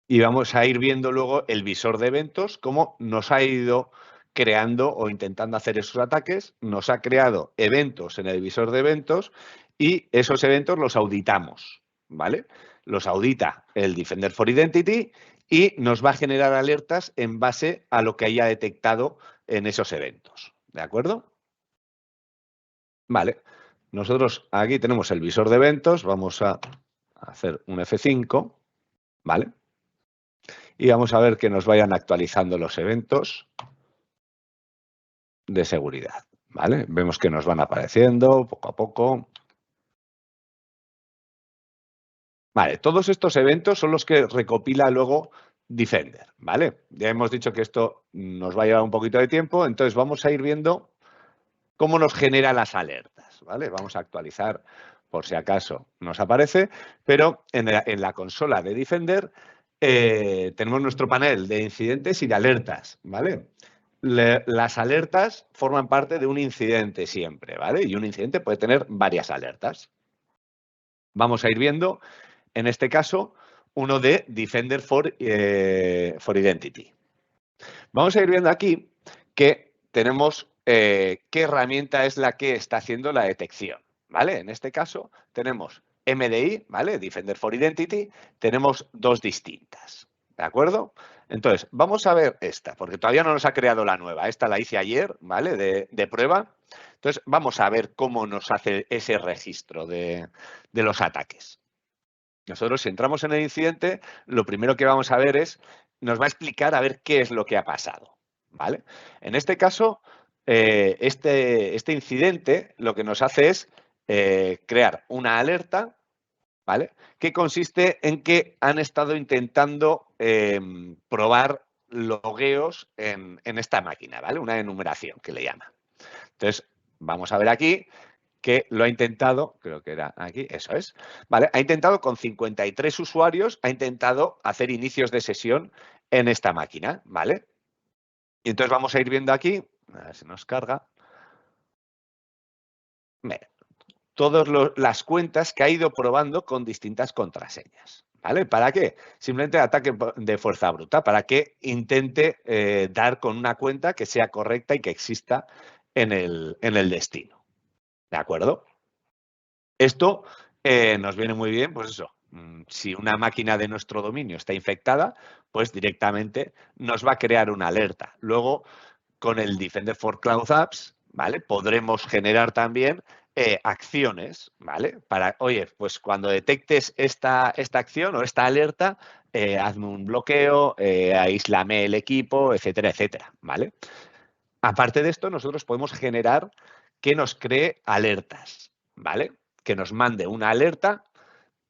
C: y vamos a ir viendo luego el visor de eventos, cómo nos ha ido creando o intentando hacer esos ataques, nos ha creado eventos en el visor de eventos y esos eventos los auditamos, ¿vale? los audita el Defender for Identity y nos va a generar alertas en base a lo que haya detectado en esos eventos. ¿De acuerdo? Vale. Nosotros aquí tenemos el visor de eventos. Vamos a hacer un F5. ¿Vale? Y vamos a ver que nos vayan actualizando los eventos de seguridad. ¿Vale? Vemos que nos van apareciendo poco a poco. Vale, todos estos eventos son los que recopila luego Defender, ¿vale? Ya hemos dicho que esto nos va a llevar un poquito de tiempo, entonces vamos a ir viendo cómo nos genera las alertas, ¿vale? Vamos a actualizar por si acaso nos aparece, pero en la consola de Defender tenemos nuestro panel de incidentes y de alertas, ¿vale? Las alertas forman parte de un incidente siempre, ¿vale? Y un incidente puede tener varias alertas. Vamos a ir viendo, en este caso, uno de Defender for Identity. Vamos a ir viendo aquí que tenemos qué herramienta es la que está haciendo la detección, ¿vale? En este caso tenemos MDI, ¿vale? Defender for Identity, tenemos dos distintas, ¿de acuerdo? Entonces, vamos a ver esta, porque todavía no nos ha creado la nueva. Esta la hice ayer, ¿vale? De prueba. Entonces, vamos a ver cómo nos hace ese registro de los ataques. Nosotros, si entramos en el incidente, lo primero que vamos a ver es, nos va a explicar a ver qué es lo que ha pasado, ¿vale? En este caso, este incidente lo que nos hace es crear una alerta, ¿vale? Que consiste en que han estado intentando probar logueos en esta máquina, ¿vale? Una enumeración que le llama. Entonces, vamos a ver aquí que lo ha intentado, creo que era aquí, eso es, ¿vale? Ha intentado con 53 usuarios, ha intentado hacer inicios de sesión en esta máquina, ¿vale? Y entonces vamos a ir viendo aquí, a ver si nos carga, todas las cuentas que ha ido probando con distintas contraseñas, ¿vale? ¿Para qué? Simplemente ataque de fuerza bruta, para que intente dar con una cuenta que sea correcta y que exista en el destino, ¿de acuerdo? Esto nos viene muy bien, pues eso, si una máquina de nuestro dominio está infectada, pues directamente nos va a crear una alerta. Luego, con el Defender for Cloud Apps, ¿vale? Podremos generar también acciones, ¿vale? Para, oye, pues cuando detectes esta acción o esta alerta, hazme un bloqueo, aíslame el equipo, etcétera, etcétera, ¿vale? Aparte de esto, nosotros podemos generar que nos cree alertas, ¿vale? Que nos mande una alerta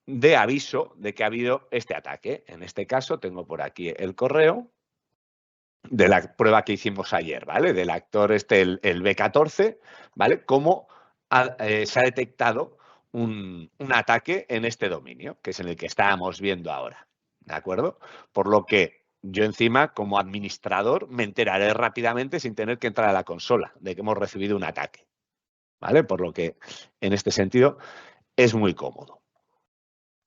C: de aviso de que ha habido este ataque. En este caso, tengo por aquí el correo de la prueba que hicimos ayer, ¿vale? Del actor el B14, ¿vale? Cómo se ha detectado un ataque en este dominio, que es en el que estábamos viendo ahora, ¿de acuerdo? Por lo que yo encima, como administrador, me enteraré rápidamente sin tener que entrar a la consola de que hemos recibido un ataque, ¿vale? Por lo que, en este sentido, es muy cómodo.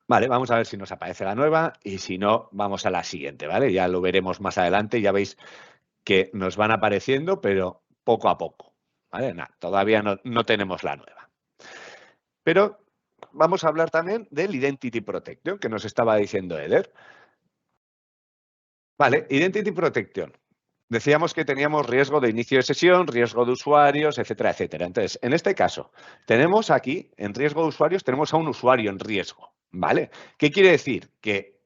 C: Vale, vamos a ver si nos aparece la nueva y si no, vamos a la siguiente, ¿vale? Ya lo veremos más adelante, ya veis que nos van apareciendo, pero poco a poco, ¿vale? Nah, todavía no tenemos la nueva. Pero vamos a hablar también del Identity Protection, que nos estaba diciendo Eder. Vale, Identity Protection. Decíamos que teníamos riesgo de inicio de sesión, riesgo de usuarios, etcétera, etcétera. Entonces, en este caso, tenemos aquí, en riesgo de usuarios, tenemos a un usuario en riesgo, ¿vale? ¿Qué quiere decir? Que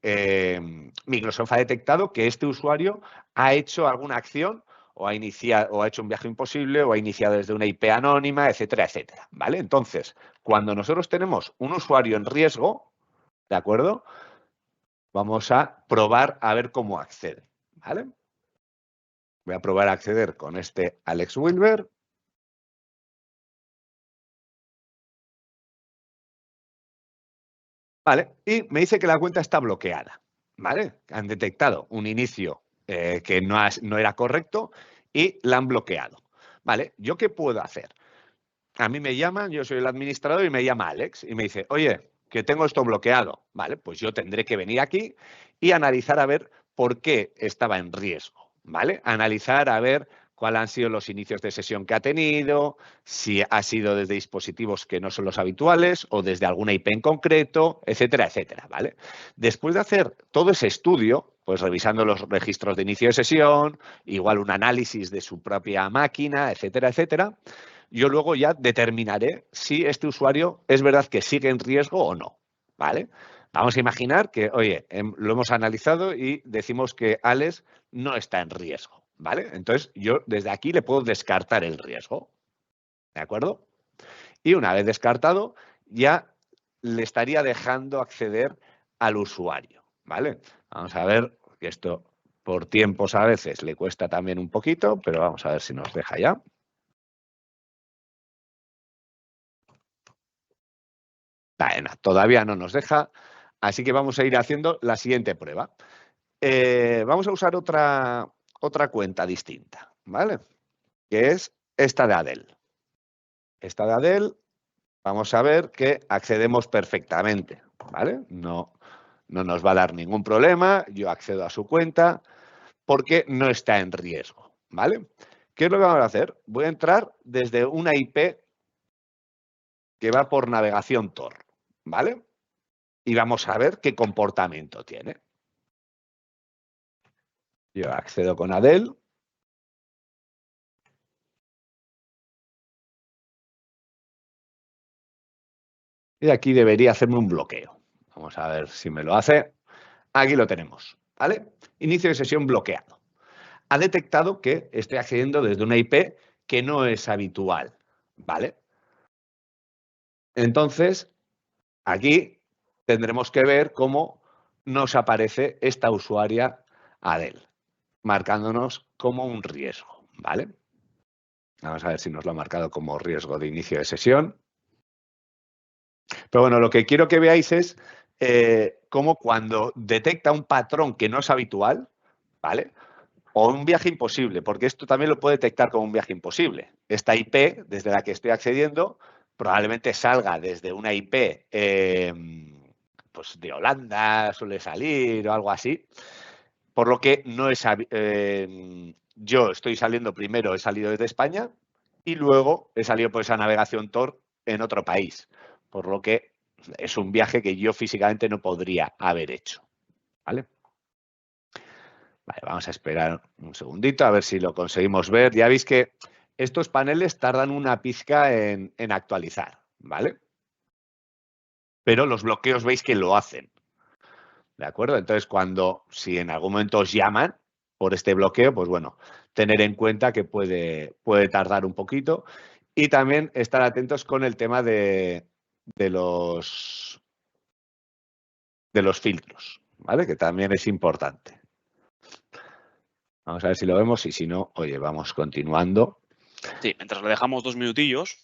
C: Microsoft ha detectado que este usuario ha hecho alguna acción o ha hecho un viaje imposible o ha iniciado desde una IP anónima, etcétera, etcétera, ¿vale? Entonces, cuando nosotros tenemos un usuario en riesgo, ¿de acuerdo? Vamos a probar a ver cómo accede, ¿vale? Voy a probar a acceder con este Alex Wilber. Vale, y me dice que la cuenta está bloqueada, ¿vale? Han detectado un inicio que no era correcto y la han bloqueado. Vale, ¿yo qué puedo hacer? A mí me llaman, yo soy el administrador y me llama Alex y me dice, oye, que tengo esto bloqueado. Vale, pues yo tendré que venir aquí y analizar a ver por qué estaba en riesgo, ¿vale? Analizar a ver cuáles han sido los inicios de sesión que ha tenido, si ha sido desde dispositivos que no son los habituales o desde alguna IP en concreto, etcétera, etcétera, ¿vale? Después de hacer todo ese estudio, pues revisando los registros de inicio de sesión, igual un análisis de su propia máquina, etcétera, etcétera, yo luego ya determinaré si este usuario es verdad que sigue en riesgo o no, ¿vale? Vamos a imaginar que, oye, lo hemos analizado y decimos que Alex no está en riesgo, ¿vale? Entonces, yo desde aquí le puedo descartar el riesgo, ¿de acuerdo? Y una vez descartado, ya le estaría dejando acceder al usuario, ¿vale? Vamos a ver que esto por tiempos a veces le cuesta también un poquito, pero vamos a ver si nos deja ya. Bueno, todavía no nos deja, así que vamos a ir haciendo la siguiente prueba. Vamos a usar otra cuenta distinta, ¿vale? Que es esta de Adel. Esta de Adel, vamos a ver que accedemos perfectamente, ¿vale? No nos va a dar ningún problema, yo accedo a su cuenta porque no está en riesgo, ¿vale? ¿Qué es lo que vamos a hacer? Voy a entrar desde una IP que va por navegación Tor, ¿vale? Y vamos a ver qué comportamiento tiene. Yo accedo con Adel. Y aquí debería hacerme un bloqueo. Vamos a ver si me lo hace. Aquí lo tenemos, ¿vale? Inicio de sesión bloqueado. Ha detectado que estoy accediendo desde una IP que no es habitual, ¿vale? Entonces, aquí tendremos que ver cómo nos aparece esta usuaria Adel, marcándonos como un riesgo, ¿vale? Vamos a ver si nos lo ha marcado como riesgo de inicio de sesión. Pero bueno, lo que quiero que veáis es cómo cuando detecta un patrón que no es habitual, ¿vale? O un viaje imposible, porque esto también lo puede detectar como un viaje imposible. Esta IP desde la que estoy accediendo probablemente salga desde una IP pues de Holanda, suele salir o algo así, por lo que no es yo estoy saliendo primero, he salido desde España y luego he salido por esa navegación Tor en otro país, por lo que es un viaje que yo físicamente no podría haber hecho, ¿vale? Vale, vamos a esperar un segundito a ver si lo conseguimos ver. Ya veis que estos paneles tardan una pizca en actualizar, ¿vale? Pero los bloqueos veis que lo hacen, ¿de acuerdo? Entonces, si en algún momento os llaman por este bloqueo, pues bueno, tener en cuenta que puede tardar un poquito y también estar atentos con el tema de los filtros, ¿vale? Que también es importante. Vamos a ver si lo vemos y si no, oye, vamos continuando.
A: Sí, mientras le dejamos 2 minutillos,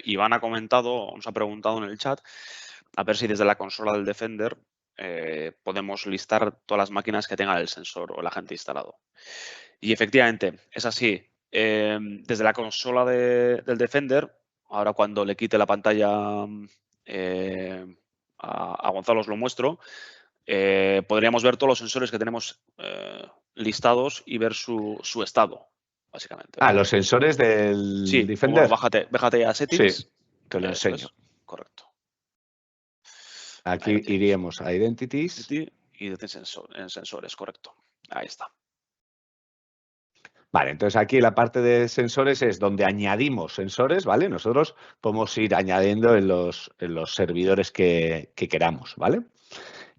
A: Iván nos ha preguntado en el chat a ver si desde la consola del Defender podemos listar todas las máquinas que tengan el sensor o el agente instalado. Y efectivamente, es así. Desde la consola del Defender, ahora cuando le quite la pantalla a Gonzalo os lo muestro, podríamos ver todos los sensores que tenemos listados y ver su estado, básicamente.
C: Ah, los sensores del
A: Sí,
C: Defender.
A: bueno, bájate a Settings.
C: Sí, te lo enseño.
A: Correcto.
C: Aquí iríamos a Identities.
A: Y en sensores, correcto. Ahí está.
C: Vale, entonces aquí la parte de sensores es donde añadimos sensores, ¿vale? Nosotros podemos ir añadiendo en los servidores que queramos, ¿vale?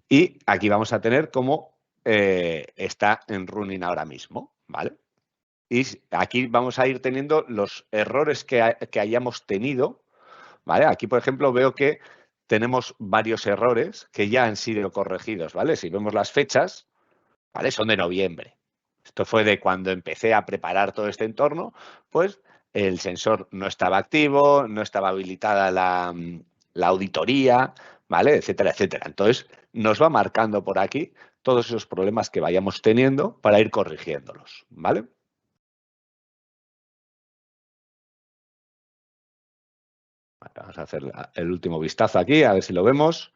C: Y aquí vamos a tener cómo está en running ahora mismo, ¿vale? Y aquí vamos a ir teniendo los errores que hayamos tenido, ¿vale? Aquí, por ejemplo, veo que tenemos varios errores que ya han sido corregidos, ¿vale? Si vemos las fechas, ¿vale? Son de noviembre. Esto fue de cuando empecé a preparar todo este entorno, pues el sensor no estaba activo, no estaba habilitada la auditoría, ¿vale? Etcétera, etcétera. Entonces, nos va marcando por aquí todos esos problemas que vayamos teniendo para ir corrigiéndolos, ¿vale? Vamos a hacer el último vistazo aquí, a ver si lo vemos.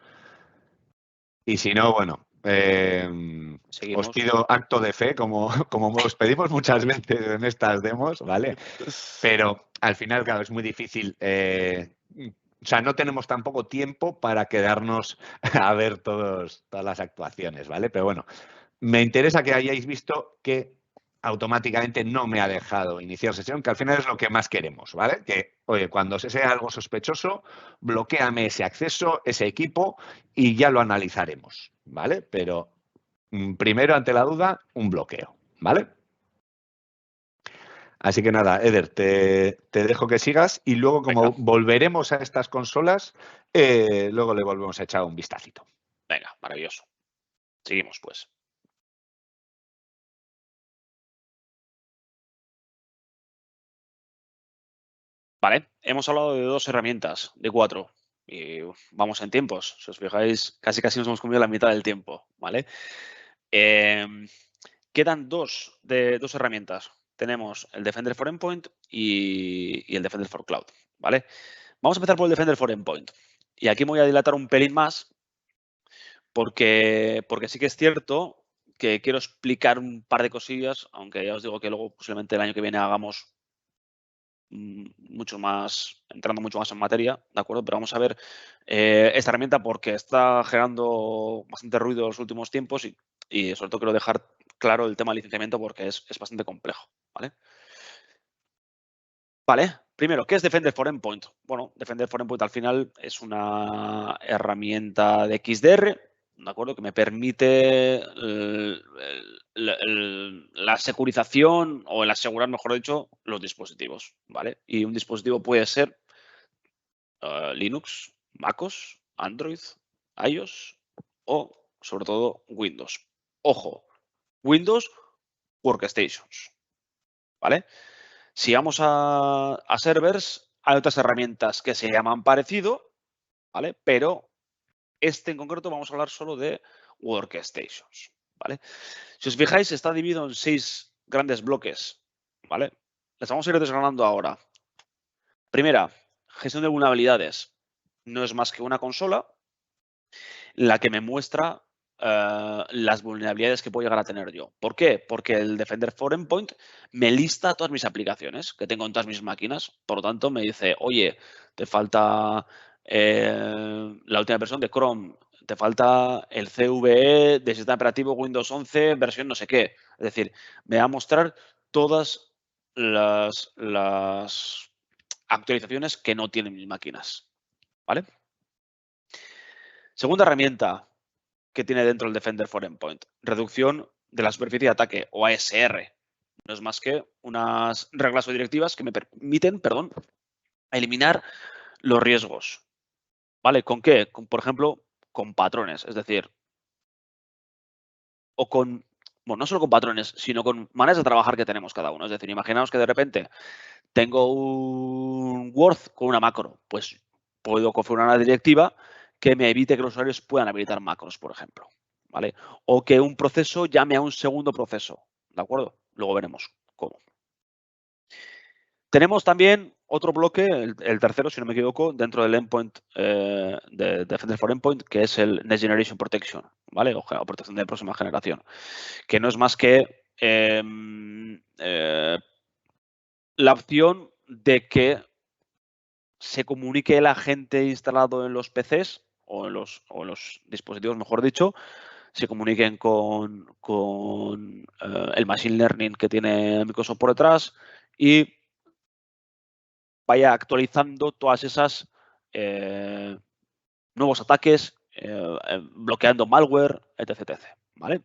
C: Y si no, bueno,
A: Seguimos.
C: Os pido acto de fe, como os pedimos muchas veces en estas demos, ¿vale? Pero al final, claro, es muy difícil. O sea, no tenemos tampoco tiempo para quedarnos a ver todas las actuaciones, ¿vale? Pero bueno, me interesa que hayáis visto que automáticamente no me ha dejado iniciar sesión, que al final es lo que más queremos, ¿vale? Que, oye, cuando se sea algo sospechoso, bloquéame ese acceso, ese equipo y ya lo analizaremos, ¿vale? Pero primero, ante la duda, un bloqueo, ¿vale? Así que nada, Eder, te dejo que sigas y luego, como volveremos a estas consolas, luego le volvemos a echar un vistacito.
A: Venga, maravilloso. Seguimos, pues. Vale, hemos hablado de 2 herramientas, de 4. Y vamos en tiempos. Si os fijáis, casi nos hemos comido la mitad del tiempo, ¿vale? Quedan dos herramientas. Tenemos el Defender for Endpoint y el Defender for Cloud, ¿vale? Vamos a empezar por el Defender for Endpoint. Y aquí me voy a dilatar un pelín más porque sí que es cierto que quiero explicar un par de cosillas, aunque ya os digo que luego posiblemente el año que viene hagamos entrando mucho más en materia, ¿de acuerdo? Pero vamos a ver esta herramienta porque está generando bastante ruido en los últimos tiempos y sobre todo quiero dejar claro el tema del licenciamiento porque es bastante complejo, ¿vale? Vale, primero, ¿qué es Defender for Endpoint? Bueno, Defender for Endpoint al final es una herramienta de XDR, ¿de acuerdo? Que me permite la securización o el asegurar, mejor dicho, los dispositivos, ¿vale? Y un dispositivo puede ser Linux, MacOS, Android, iOS o, sobre todo, Windows. Ojo, Windows Workstations, ¿vale? Si vamos a servers, hay otras herramientas que se llaman parecido, ¿vale? Pero en concreto vamos a hablar solo de Workstations, ¿vale? Si os fijáis, está dividido en 6 grandes bloques, ¿vale? Les vamos a ir desgranando ahora. Primera, gestión de vulnerabilidades. No es más que una consola la que me muestra las vulnerabilidades que puedo llegar a tener yo. ¿Por qué? Porque el Defender for Endpoint me lista todas mis aplicaciones que tengo en todas mis máquinas. Por lo tanto, me dice, oye, te falta la última versión de Chrome, te falta el CVE de sistema operativo Windows 11 versión no sé qué. Es decir, me va a mostrar todas las actualizaciones que no tienen mis máquinas. ¿Vale? Segunda herramienta que tiene dentro el Defender for Endpoint. Reducción de la superficie de ataque, o ASR. No es más que unas reglas o directivas que me permiten, eliminar los riesgos. ¿Vale? ¿Con qué? Por ejemplo, con patrones. Es decir, o con, bueno, no solo con patrones, sino con maneras de trabajar que tenemos cada uno. Es decir, imaginaos que de repente tengo un Word con una macro. Pues puedo configurar una directiva que me evite que los usuarios puedan habilitar macros, por ejemplo. ¿Vale? O que un proceso llame a un segundo proceso, ¿de acuerdo? Luego veremos cómo. Tenemos también otro bloque, el tercero, si no me equivoco, dentro del endpoint de Defender for Endpoint, que es el Next Generation Protection, ¿vale? O protección de próxima generación, que no es más que la opción de que se comunique el agente instalado en los PCs o en los dispositivos, mejor dicho, se comuniquen con el Machine Learning que tiene Microsoft por detrás y vaya actualizando todas esas nuevos ataques, bloqueando malware, etc. ¿Vale?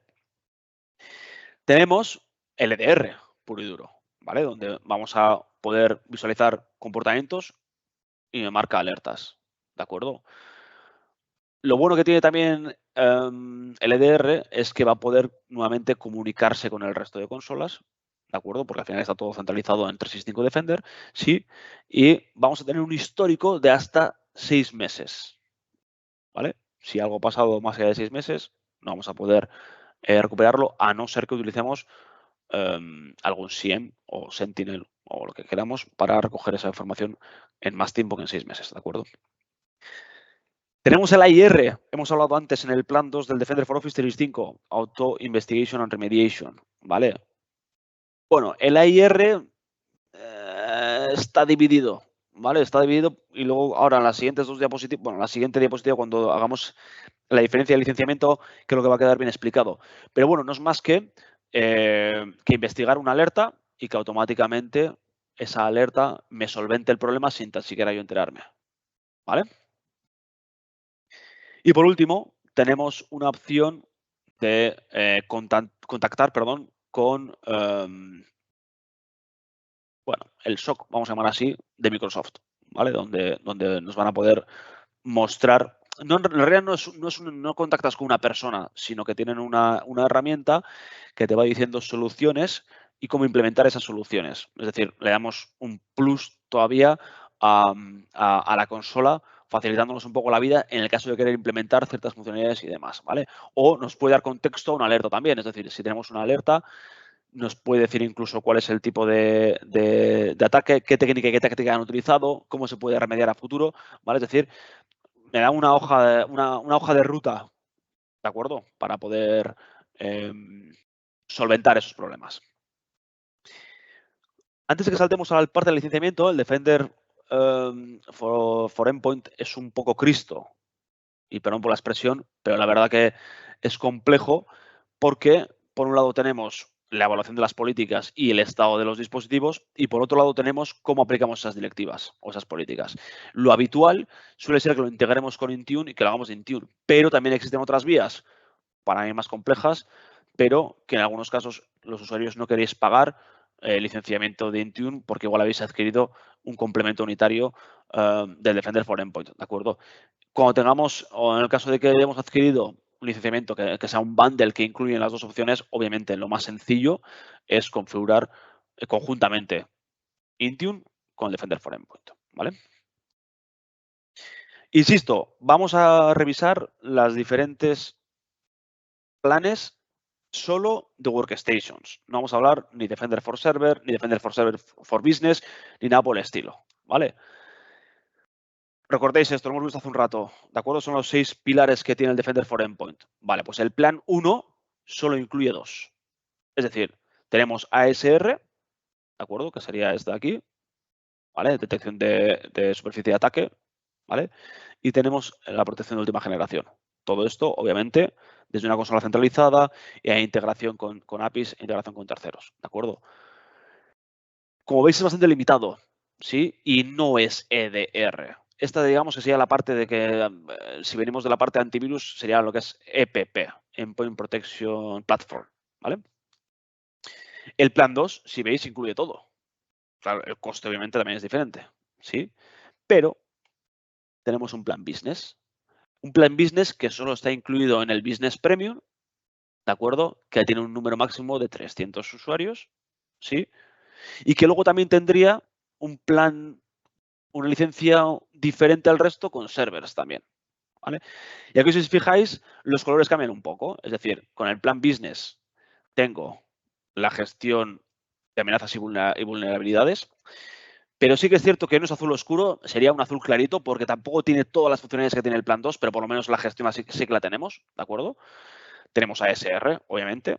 A: Tenemos el EDR, puro y duro, ¿vale? Donde vamos a poder visualizar comportamientos y me marca alertas, ¿de acuerdo? Lo bueno que tiene también el EDR es que va a poder nuevamente comunicarse con el resto de consolas, ¿de acuerdo? Porque al final está todo centralizado en 365 Defender, sí, y vamos a tener un histórico de hasta 6 meses, ¿vale? Si algo ha pasado más allá de 6 meses, no vamos a poder recuperarlo, a no ser que utilicemos algún SIEM o Sentinel o lo que queramos para recoger esa información en más tiempo que en 6 meses, ¿de acuerdo? Tenemos el AIR, hemos hablado antes en el plan 2 del Defender for Office 365, Auto Investigation and Remediation, ¿vale? Bueno, el AIR está dividido, ¿vale? Está dividido y luego ahora en las siguientes dos diapositivas, bueno, en la siguiente diapositiva cuando hagamos la diferencia de licenciamiento creo que va a quedar bien explicado. Pero bueno, no es más que investigar una alerta y que automáticamente esa alerta me solvente el problema sin tan siquiera yo enterarme, ¿vale? Y por último, tenemos una opción de contactar con bueno, el SOC, vamos a llamar así, de Microsoft, ¿vale? Donde nos van a poder mostrar. No, en realidad no contactas con una persona, sino que tienen una herramienta que te va diciendo soluciones y cómo implementar esas soluciones. Es decir, le damos un plus todavía a la consola, facilitándonos un poco la vida en el caso de querer implementar ciertas funcionalidades y demás, ¿vale? O nos puede dar contexto a una alerta también. Es decir, si tenemos una alerta, nos puede decir incluso cuál es el tipo de ataque, qué técnica y qué táctica han utilizado, cómo se puede remediar a futuro, ¿vale? Es decir, me da una hoja de ruta, ¿de acuerdo? Para poder solventar esos problemas. Antes de que saltemos a la parte del licenciamiento, el Defender for Endpoint es un poco Cristo, y perdón por la expresión, pero la verdad que es complejo porque, por un lado, tenemos la evaluación de las políticas y el estado de los dispositivos y, por otro lado, tenemos cómo aplicamos esas directivas o esas políticas. Lo habitual suele ser que lo integremos con Intune y que lo hagamos de Intune, pero también existen otras vías, para mí más complejas, pero que en algunos casos los usuarios no queréis pagar licenciamiento de Intune porque igual habéis adquirido un complemento unitario del Defender for Endpoint, ¿de acuerdo? Cuando tengamos, o en el caso de que hayamos adquirido un licenciamiento que sea un bundle que incluye las dos opciones, obviamente lo más sencillo es configurar conjuntamente Intune con Defender for Endpoint, ¿vale? Insisto, vamos a revisar las diferentes planes solo de Workstations. No vamos a hablar ni Defender for Server, ni Defender for Server for Business, ni nada por el estilo, ¿vale? Recordéis esto, lo hemos visto hace un rato, ¿de acuerdo? Son los 6 pilares que tiene el Defender for Endpoint. Vale, pues el plan 1 solo incluye 2. Es decir, tenemos ASR, ¿de acuerdo? Que sería este de aquí, ¿vale? Detección de superficie de ataque, ¿vale? Y tenemos la protección de última generación. Todo esto, obviamente, desde una consola centralizada y hay integración con APIs e integración con terceros, ¿de acuerdo? Como veis, es bastante limitado, ¿sí? Y no es EDR. Esta, digamos, que sería la parte de que, si venimos de la parte de antivirus, sería lo que es EPP, Endpoint Protection Platform, ¿vale? El plan 2, si veis, incluye todo. Claro, el coste obviamente también es diferente, ¿sí? Pero tenemos un plan business. Un plan business que solo está incluido en el Business Premium, ¿de acuerdo? Que tiene un número máximo de 300 usuarios, ¿sí? Y que luego también tendría un plan, una licencia diferente al resto con servers también, ¿vale? Y aquí si os fijáis, los colores cambian un poco. Es decir, con el plan business tengo la gestión de amenazas y vulnerabilidades, pero sí que es cierto que no es azul oscuro, sería un azul clarito porque tampoco tiene todas las funcionalidades que tiene el plan 2, pero por lo menos la gestión sí que la tenemos, ¿de acuerdo? Tenemos ASR, obviamente.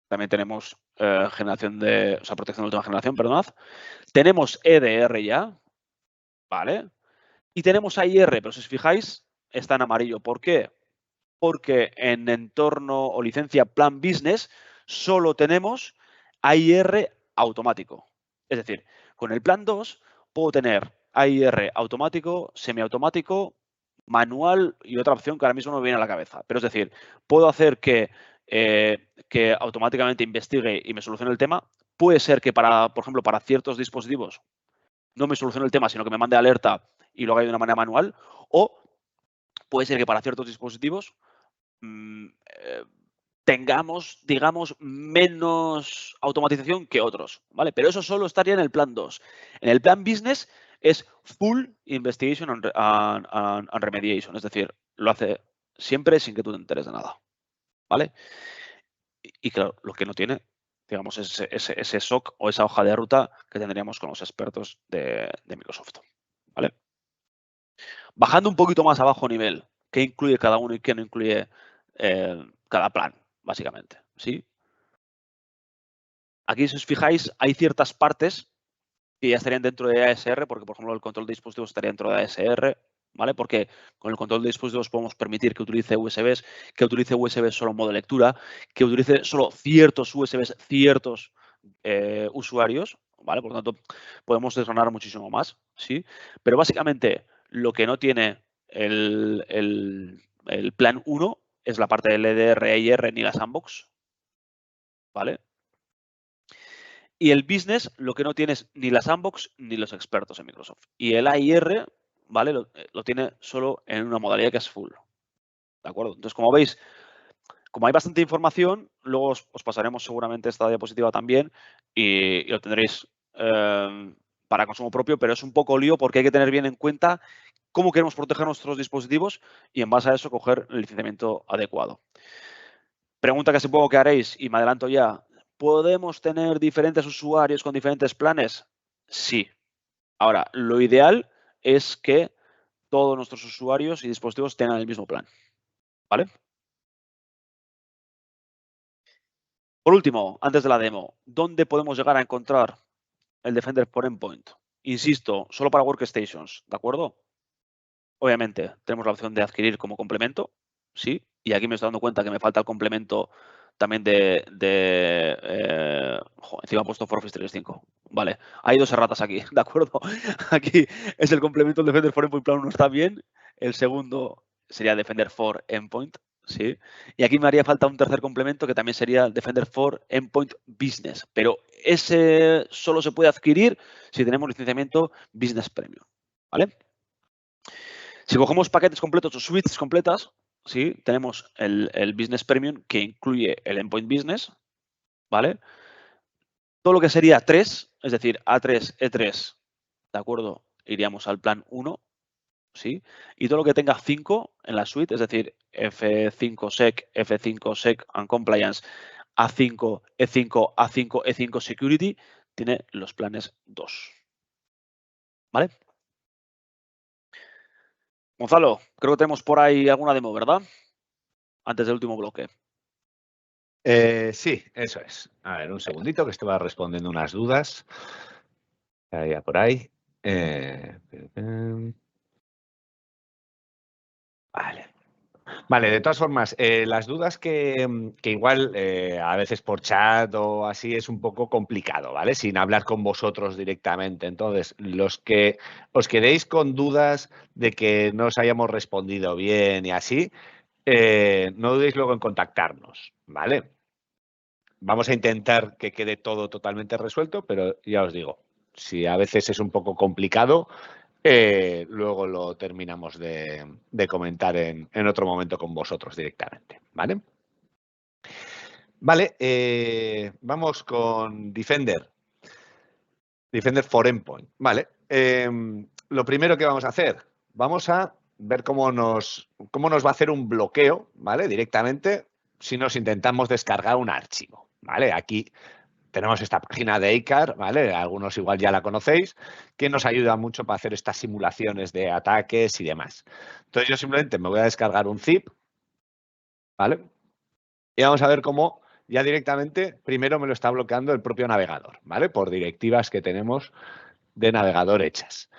A: También tenemos protección de última generación, perdonad. Tenemos EDR ya, ¿vale? Y tenemos AIR, pero si os fijáis, está en amarillo. ¿Por qué? Porque en entorno o licencia Plan Business solo tenemos AIR automático. Es decir, con el Plan 2 puedo tener AIR automático, semiautomático, manual y otra opción que ahora mismo no me viene a la cabeza. Pero es decir, puedo hacer que automáticamente investigue y me solucione el tema. Puede ser que, por ejemplo, para ciertos dispositivos no me solucione el tema, sino que me mande alerta y lo haga de una manera manual. O puede ser que para ciertos dispositivos tengamos, digamos, menos automatización que otros, ¿vale? Pero eso solo estaría en el plan 2. En el plan business es full investigation and remediation, es decir, lo hace siempre sin que tú te enteres de nada, ¿vale? Y claro, lo que no tiene, digamos, es ese SOC o esa hoja de ruta que tendríamos con los expertos de Microsoft, ¿vale?
D: Bajando un poquito más abajo a nivel, qué incluye cada uno y qué no incluye cada plan, básicamente, ¿sí? Aquí, si os fijáis, hay ciertas partes que ya estarían dentro de ASR, porque, por ejemplo, el control de dispositivos estaría dentro de ASR, ¿vale? Porque con el control de dispositivos podemos permitir que utilice USBs, que utilice USBs solo en modo lectura, que utilice solo ciertos USBs, ciertos usuarios, ¿vale? Por lo tanto, podemos desgranar muchísimo más, ¿sí? Pero básicamente, lo que no tiene el plan 1 es la parte del LDR, EIR ni la sandbox, ¿vale? Y el business lo que no tiene es ni la sandbox ni los expertos en Microsoft. Y el AIR, ¿vale? Lo tiene solo en una modalidad que es full. ¿De acuerdo? Entonces, como veis, como hay bastante información, luego os pasaremos seguramente esta diapositiva también y lo tendréis para consumo propio, pero es un poco lío porque hay que tener bien en cuenta cómo queremos proteger nuestros dispositivos y en base a eso coger el licenciamiento adecuado. Pregunta que supongo que haréis, y me adelanto ya, ¿podemos tener diferentes usuarios con diferentes planes? Sí. Ahora, lo ideal es que todos nuestros usuarios y dispositivos tengan el mismo plan, ¿vale? Por último, antes de la demo, ¿dónde podemos llegar a encontrar el Defender for Endpoint? Insisto, solo para workstations, ¿de acuerdo? Obviamente, tenemos la opción de adquirir como complemento, sí, y aquí me estoy dando cuenta que me falta el complemento también encima he puesto for Office 365. Vale, hay dos erratas aquí, ¿de acuerdo? Aquí es el complemento, el Defender for Endpoint Plan 1 está bien, el segundo sería Defender for Endpoint, sí, y aquí me haría falta un tercer complemento que también sería Defender for Endpoint Business, pero ese solo se puede adquirir si tenemos licenciamiento Business Premium, ¿vale? Si cogemos paquetes completos o suites completas, ¿sí? Tenemos el Business Premium que incluye el Endpoint Business, ¿vale? Todo lo que sería 3, es decir, A3, E3, ¿de acuerdo? Iríamos al plan 1, ¿sí? Y todo lo que tenga 5 en la suite, es decir, F5 Sec, F5 Sec and Compliance, A5, E5, A5, E5 Security, tiene los planes 2, ¿vale? Gonzalo, creo que tenemos por ahí alguna demo, ¿verdad? Antes del último bloque.
C: Sí, eso es. A ver, un segundito que estaba respondiendo unas dudas. Ya por ahí. Vale. Vale, de todas formas, las dudas que igual a veces por chat o así es un poco complicado, ¿vale? Sin hablar con vosotros directamente. Entonces, los que os quedéis con dudas de que no os hayamos respondido bien y así, no dudéis luego en contactarnos, ¿vale? Vamos a intentar que quede todo totalmente resuelto, pero ya os digo, si a veces es un poco complicado, luego lo terminamos de comentar en otro momento con vosotros directamente, ¿vale? Vale, vamos con Defender. Defender for Endpoint, ¿vale? Lo primero que vamos a hacer, vamos a ver cómo nos va a hacer un bloqueo, ¿vale? Directamente si nos intentamos descargar un archivo, ¿vale? Aquí tenemos esta página de ICAR, ¿vale? Algunos igual ya la conocéis, que nos ayuda mucho para hacer estas simulaciones de ataques y demás. Entonces yo simplemente me voy a descargar un zip, ¿vale? Y vamos a ver cómo ya directamente primero me lo está bloqueando el propio navegador, ¿vale? Por directivas que tenemos de navegador hechas.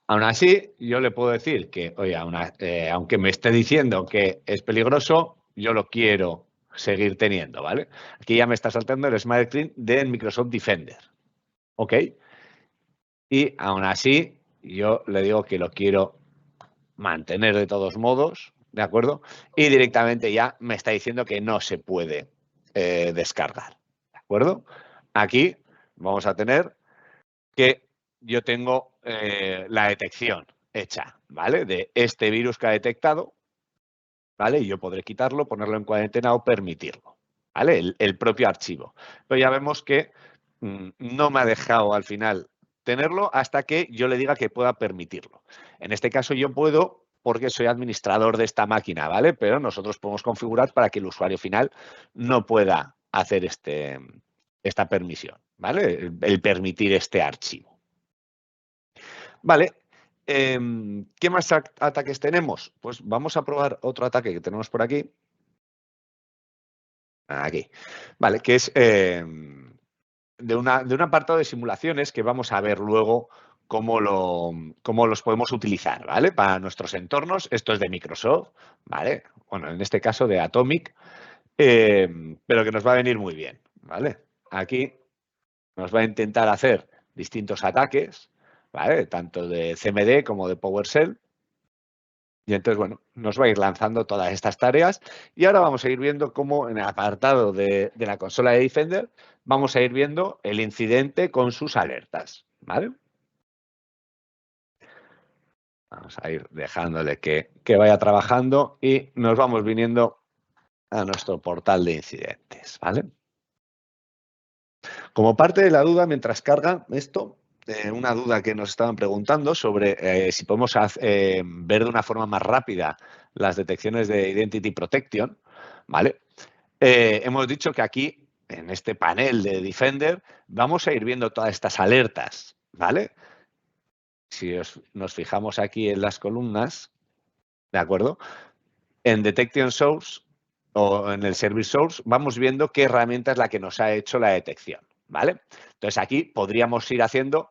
C: Aún así, yo le puedo decir que, oye, aunque me esté diciendo que es peligroso, yo lo quiero seguir teniendo, ¿vale? Aquí ya me está saltando el Smart Screen de Microsoft Defender, ¿ok? Y aún así, yo le digo que lo quiero mantener de todos modos, ¿de acuerdo? Y directamente ya me está diciendo que no se puede descargar, ¿de acuerdo? Aquí vamos a tener que yo tengo la detección hecha, ¿vale? De este virus que ha detectado, ¿vale? Y yo podré quitarlo, ponerlo en cuarentena o permitirlo, ¿vale? El propio archivo. Pero ya vemos que no me ha dejado al final tenerlo hasta que yo le diga que pueda permitirlo. En este caso yo puedo porque soy administrador de esta máquina, ¿vale? Pero nosotros podemos configurar para que el usuario final no pueda hacer esta permisión, ¿vale? El permitir este archivo. Vale, ¿Qué más ataques tenemos? Pues vamos a probar otro ataque que tenemos por aquí. Aquí. Vale, que es de un apartado de simulaciones que vamos a ver luego cómo los podemos utilizar, ¿vale? Para nuestros entornos. Esto es de Microsoft, ¿vale? Bueno, en este caso de Atomic, pero que nos va a venir muy bien, ¿vale? Aquí nos va a intentar hacer distintos ataques, ¿vale? Tanto de CMD como de PowerShell. Y entonces, bueno, nos va a ir lanzando todas estas tareas y ahora vamos a ir viendo cómo en el apartado de la consola de Defender vamos a ir viendo el incidente con sus alertas, ¿vale? Vamos a ir dejándole que vaya trabajando y nos vamos viniendo a nuestro portal de incidentes, ¿vale? Como parte de la duda, mientras carga esto, una duda que nos estaban preguntando sobre si podemos ver de una forma más rápida las detecciones de Identity Protection, ¿vale? Hemos dicho que aquí, en este panel de Defender, vamos a ir viendo todas estas alertas, ¿vale? Si nos fijamos aquí en las columnas, ¿de acuerdo? En Detection Source o en el Service Source vamos viendo qué herramienta es la que nos ha hecho la detección, ¿vale? Entonces aquí podríamos ir haciendo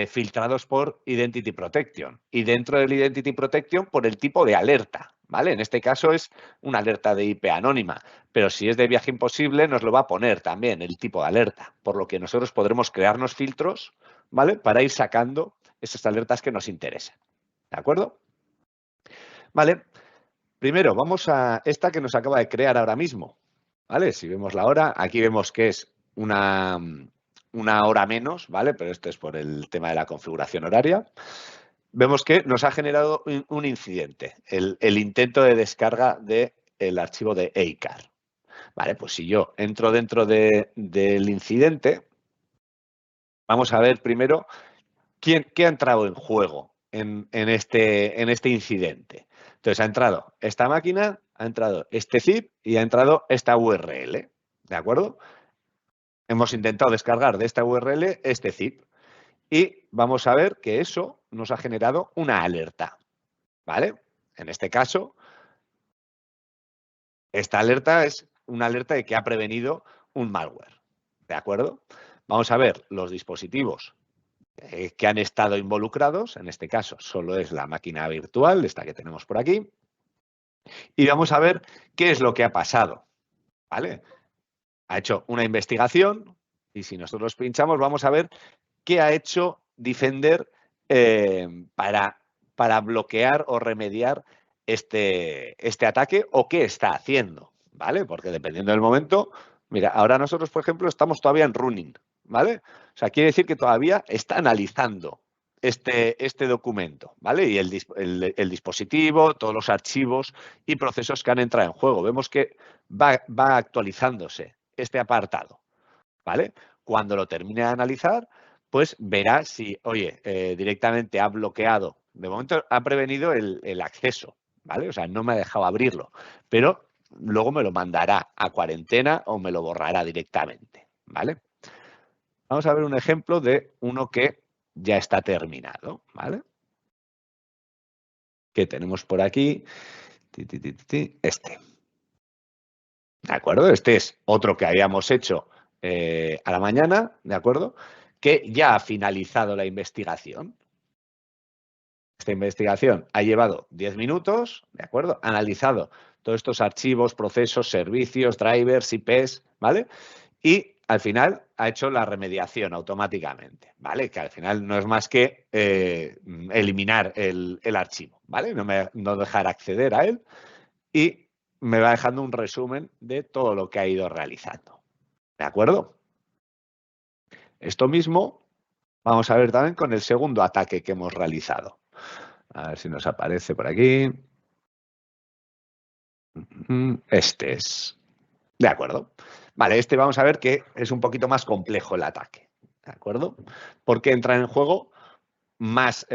C: filtrados por Identity Protection y dentro del Identity Protection por el tipo de alerta, ¿vale? En este caso es una alerta de IP anónima, pero si es de viaje imposible nos lo va a poner también el tipo de alerta, por lo que nosotros podremos crearnos filtros, ¿vale? Para ir sacando esas alertas que nos interesan, ¿de acuerdo? Vale. Primero, vamos a esta que nos acaba de crear ahora mismo, ¿vale? Si vemos la hora, aquí vemos que es una hora menos, ¿vale? Pero esto es por el tema de la configuración horaria. Vemos que nos ha generado un incidente, el intento de descarga del archivo de ACAR. Vale, pues si yo entro dentro del incidente, vamos a ver primero qué ha entrado en juego en este incidente. Entonces ha entrado esta máquina, ha entrado este zip y ha entrado esta URL, ¿de acuerdo? Hemos intentado descargar de esta URL este zip y vamos a ver que eso nos ha generado una alerta, ¿vale? En este caso, esta alerta es una alerta de que ha prevenido un malware, ¿de acuerdo? Vamos a ver los dispositivos que han estado involucrados, en este caso solo es la máquina virtual, esta que tenemos por aquí, y vamos a ver qué es lo que ha pasado, ¿vale? Ha hecho una investigación y si nosotros pinchamos vamos a ver qué ha hecho Defender para bloquear o remediar este ataque o qué está haciendo, ¿vale? Porque dependiendo del momento, mira, ahora nosotros, por ejemplo, estamos todavía en running, ¿vale? O sea, quiere decir que todavía está analizando este documento, ¿vale? Y el dispositivo, todos los archivos y procesos que han entrado en juego. Vemos que va actualizándose este apartado, ¿vale? Cuando lo termine de analizar, pues verá si, oye, directamente ha bloqueado. De momento ha prevenido el acceso, ¿vale? O sea, no me ha dejado abrirlo, pero luego me lo mandará a cuarentena o me lo borrará directamente, ¿vale? Vamos a ver un ejemplo de uno que ya está terminado, ¿vale? Que tenemos por aquí, este. ¿De acuerdo? Este es otro que habíamos hecho a la mañana, ¿de acuerdo? Que ya ha finalizado la investigación. Esta investigación ha llevado 10 minutos, ¿de acuerdo? Ha analizado todos estos archivos, procesos, servicios, drivers, IPs, ¿vale? Y al final ha hecho la remediación automáticamente, ¿vale? Que al final no es más que eliminar el archivo, ¿vale? No dejar acceder a él y me va dejando un resumen de todo lo que ha ido realizando, ¿de acuerdo? Esto mismo vamos a ver también con el segundo ataque que hemos realizado. A ver si nos aparece por aquí. Este es. De acuerdo. Vale, este vamos a ver que es un poquito más complejo el ataque. ¿De acuerdo? Porque entran en juego más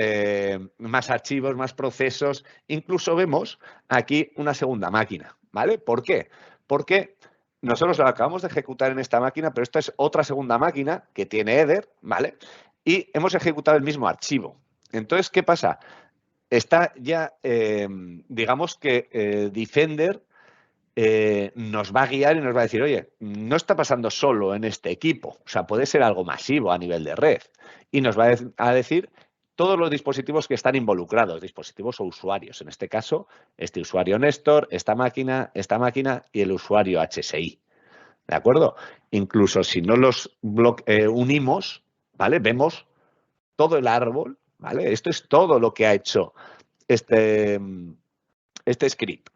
C: archivos, más procesos. Incluso vemos aquí una segunda máquina. ¿Vale? ¿Por qué? Porque nosotros lo acabamos de ejecutar en esta máquina, pero esta es otra segunda máquina que tiene header, ¿vale? Y hemos ejecutado el mismo archivo. Entonces, ¿qué pasa? Está ya, digamos que Defender nos va a guiar y nos va a decir, oye, no está pasando solo en este equipo, o sea, puede ser algo masivo a nivel de red. Y nos va a decir todos los dispositivos que están involucrados, dispositivos o usuarios. En este caso, este usuario Néstor, esta máquina y el usuario HSI. ¿De acuerdo? Incluso si no los unimos, ¿vale? Vemos todo el árbol, ¿vale? Esto es todo lo que ha hecho este script,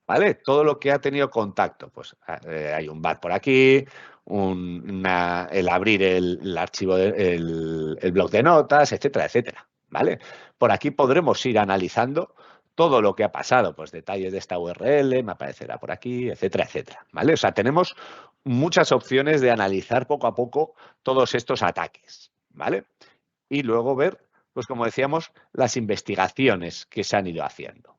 C: ¿vale? Todo lo que ha tenido contacto. Pues hay un bat por aquí, el abrir el archivo, el bloc de notas, etcétera, etcétera, ¿vale? Por aquí podremos ir analizando todo lo que ha pasado, pues detalles de esta URL, me aparecerá por aquí, etcétera, etcétera, ¿vale? O sea, tenemos muchas opciones de analizar poco a poco todos estos ataques, ¿vale? Y luego ver, pues como decíamos, las investigaciones que se han ido haciendo,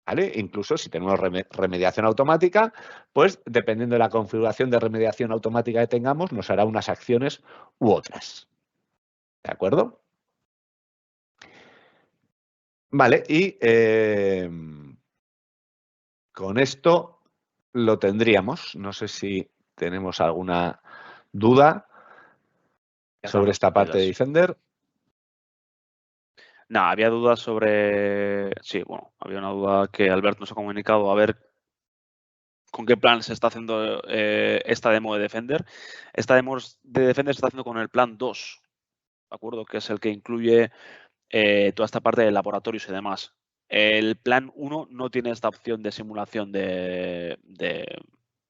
C: ¿vale? Incluso si tenemos remediación automática, pues dependiendo de la configuración de remediación automática que tengamos, nos hará unas acciones u otras, ¿de acuerdo? Vale, y con esto lo tendríamos. No sé si tenemos alguna duda sobre esta parte de Defender.
D: No, había dudas sobre... Sí, bueno, había una duda que Albert nos ha comunicado a ver con qué plan se está haciendo esta demo de Defender. Esta demo de Defender se está haciendo con el plan 2, ¿de acuerdo? Que es el que incluye toda esta parte de laboratorios y demás. El plan 1 no tiene esta opción de simulación de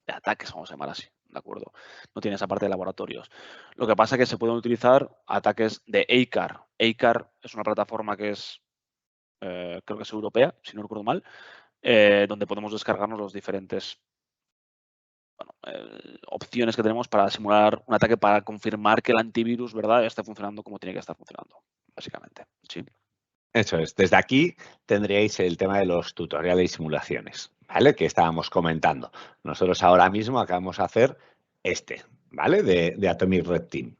D: ataques, vamos a llamar así, ¿de acuerdo? No tiene esa parte de laboratorios. Lo que pasa es que se pueden utilizar ataques de ACAR. ACAR es una plataforma que es, creo que es europea, si no recuerdo mal, donde podemos descargarnos los diferentes opciones que tenemos para simular un ataque, para confirmar que el antivirus, ¿verdad?, esté funcionando como tiene que estar funcionando, básicamente. Sí.
C: Eso es. Desde aquí tendríais el tema de los tutoriales y simulaciones, ¿vale? Que estábamos comentando. Nosotros ahora mismo acabamos de hacer ¿vale? De Atomic Red Team.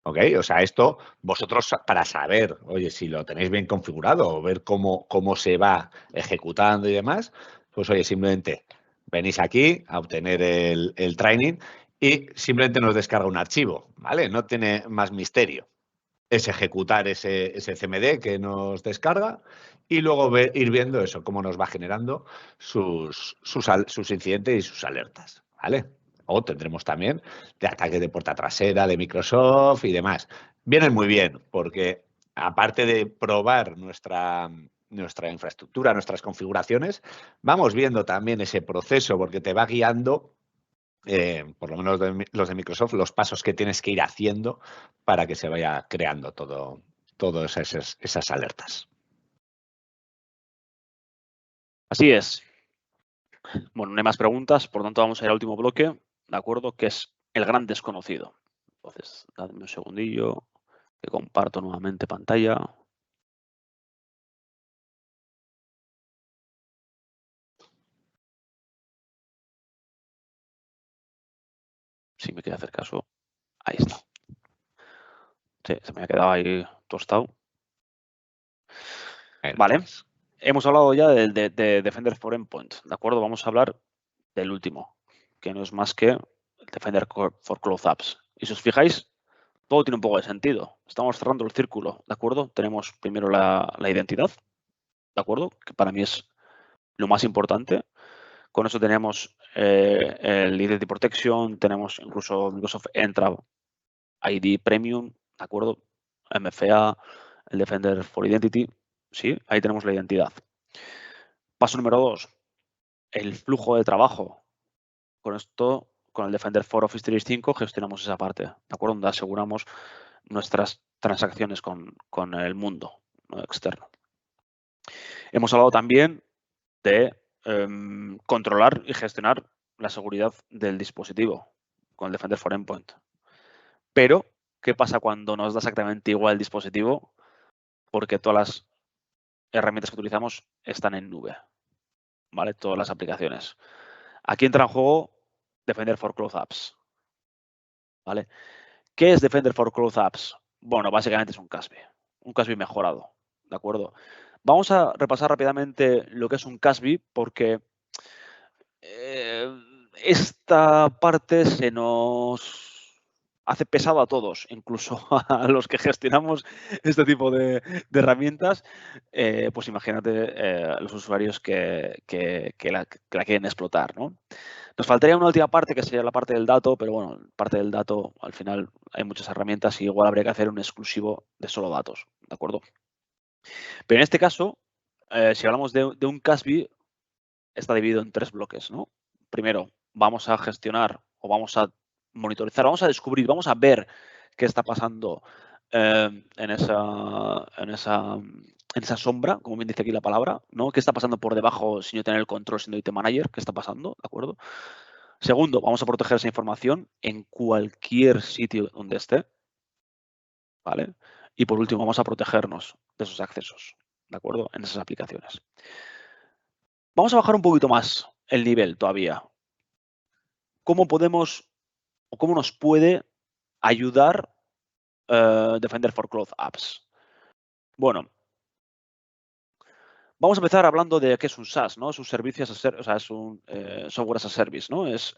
C: ¿Ok? O sea, esto vosotros para saber, oye, si lo tenéis bien configurado o ver cómo se va ejecutando y demás, pues oye, simplemente venís aquí a obtener el training y simplemente nos descarga un archivo, ¿vale? No tiene más misterio. Es ejecutar ese CMD que nos descarga y luego ir viendo eso, cómo nos va generando sus incidentes y sus alertas, ¿vale? O tendremos también de ataque de puerta trasera, de Microsoft y demás. Vienen muy bien porque aparte de probar nuestra infraestructura, nuestras configuraciones, vamos viendo también ese proceso porque te va guiando, por lo menos los de Microsoft, los pasos que tienes que ir haciendo para que se vaya creando todas esas alertas.
D: Así es. Bueno, no hay más preguntas, por lo tanto vamos a ir al último bloque, ¿de acuerdo? Que es el gran desconocido. Entonces, dadme un segundillo, que comparto nuevamente pantalla. Si me quiere hacer caso, ahí está. Sí, se me ha quedado ahí tostado. Vale, hemos hablado ya de Defender for Endpoint, ¿de acuerdo? Vamos a hablar del último, que no es más que el Defender for Closed Apps. Y si os fijáis, todo tiene un poco de sentido. Estamos cerrando el círculo, ¿de acuerdo? Tenemos primero la identidad, ¿de acuerdo? Que para mí es lo más importante. Con eso tenemos el Identity Protection, tenemos incluso Microsoft Entra ID Premium, ¿de acuerdo? MFA, el Defender for Identity, sí, ahí tenemos la identidad. Paso número 2, el flujo de trabajo. Con esto, con el Defender for Office 365 gestionamos esa parte, ¿de acuerdo? Donde aseguramos nuestras transacciones con el mundo externo. Hemos hablado también de controlar y gestionar la seguridad del dispositivo con el Defender for Endpoint. Pero, ¿qué pasa cuando nos da exactamente igual el dispositivo? Porque todas las herramientas que utilizamos están en nube, ¿vale? Todas las aplicaciones. Aquí entra en juego Defender for Closed Apps, ¿vale? ¿Qué es Defender for Closed Apps? Bueno, básicamente es un CASB, un CASB mejorado, ¿de acuerdo? Vamos a repasar rápidamente lo que es un CASB porque esta parte se nos hace pesado a todos, incluso a los que gestionamos este tipo de herramientas. Pues imagínate los usuarios que la quieren explotar, ¿no? Nos faltaría una última parte que sería la parte del dato, pero bueno, parte del dato al final hay muchas herramientas y igual habría que hacer un exclusivo de solo datos, ¿de acuerdo? Pero en este caso, si hablamos de un CASB, está dividido en 3 bloques, ¿no? Primero, vamos a gestionar o vamos a monitorizar, vamos a descubrir, vamos a ver qué está pasando en esa sombra, como bien dice aquí la palabra, ¿no? ¿Qué está pasando por debajo sin yo tener el control siendo IT Manager? ¿Qué está pasando? ¿De acuerdo? Segundo, vamos a proteger esa información en cualquier sitio donde esté, ¿vale? Y por último, vamos a protegernos de esos accesos, ¿de acuerdo? En esas aplicaciones. Vamos a bajar un poquito más el nivel todavía. ¿Cómo podemos o cómo nos puede ayudar Defender for Cloud Apps? Bueno, vamos a empezar hablando de qué es un SaaS, ¿no? Es un servicio, o sea, es un software as a service, ¿no? Es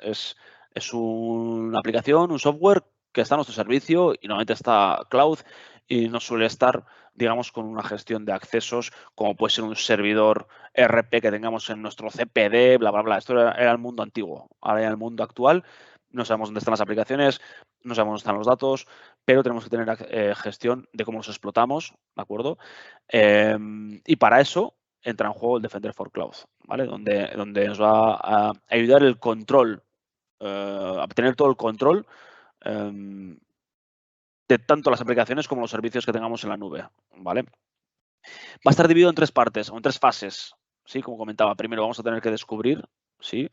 D: una aplicación, un software que está a nuestro servicio y normalmente está cloud y no suele estar, digamos, con una gestión de accesos como puede ser un servidor RP que tengamos en nuestro CPD, bla, bla, bla. Esto era el mundo antiguo. Ahora en el mundo actual no sabemos dónde están las aplicaciones, no sabemos dónde están los datos, pero tenemos que tener gestión de cómo los explotamos, ¿de acuerdo? Y para eso entra en juego el Defender for Cloud, ¿vale? Donde nos va a ayudar el control, a tener todo el control de tanto las aplicaciones como los servicios que tengamos en la nube, ¿vale? Va a estar dividido en 3 partes o en 3 fases, ¿sí? Como comentaba, primero vamos a tener que descubrir, ¿sí?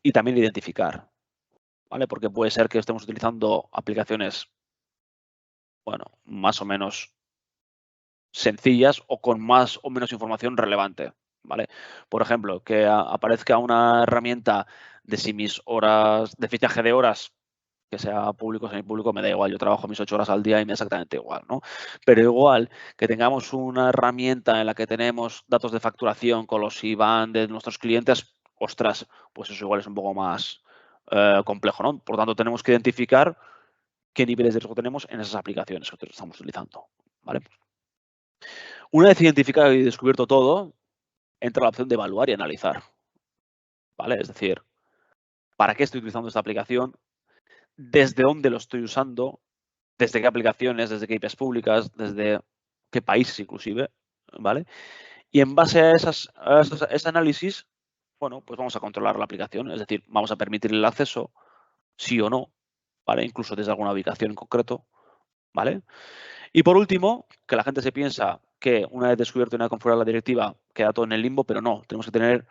D: Y también identificar, ¿vale? Porque puede ser que estemos utilizando aplicaciones, bueno, más o menos sencillas o con más o menos información relevante, ¿vale? Por ejemplo, que aparezca una herramienta de si mis horas, de fichaje de horas, que sea público o semipúblico, me da igual, yo trabajo mis 8 horas al día y me da exactamente igual, ¿no? Pero igual que tengamos una herramienta en la que tenemos datos de facturación con los IBAN de nuestros clientes, ostras, pues eso igual es un poco más complejo, ¿no? Por tanto, tenemos que identificar qué niveles de riesgo tenemos en esas aplicaciones que estamos utilizando, ¿vale? Una vez identificado y descubierto todo, entra la opción de evaluar y analizar, ¿vale? Es decir, ¿para qué estoy utilizando esta aplicación? ¿Desde dónde lo estoy usando? ¿Desde qué aplicaciones? ¿Desde qué IPs públicas? ¿Desde qué países inclusive? ¿Vale? Y en base a ese análisis, bueno, pues vamos a controlar la aplicación, es decir, vamos a permitir el acceso, sí o no, ¿vale? Incluso desde alguna ubicación en concreto, ¿vale? Y por último, que la gente se piensa que una vez descubierto y una vez configurada la directiva, queda todo en el limbo, pero no, tenemos que tener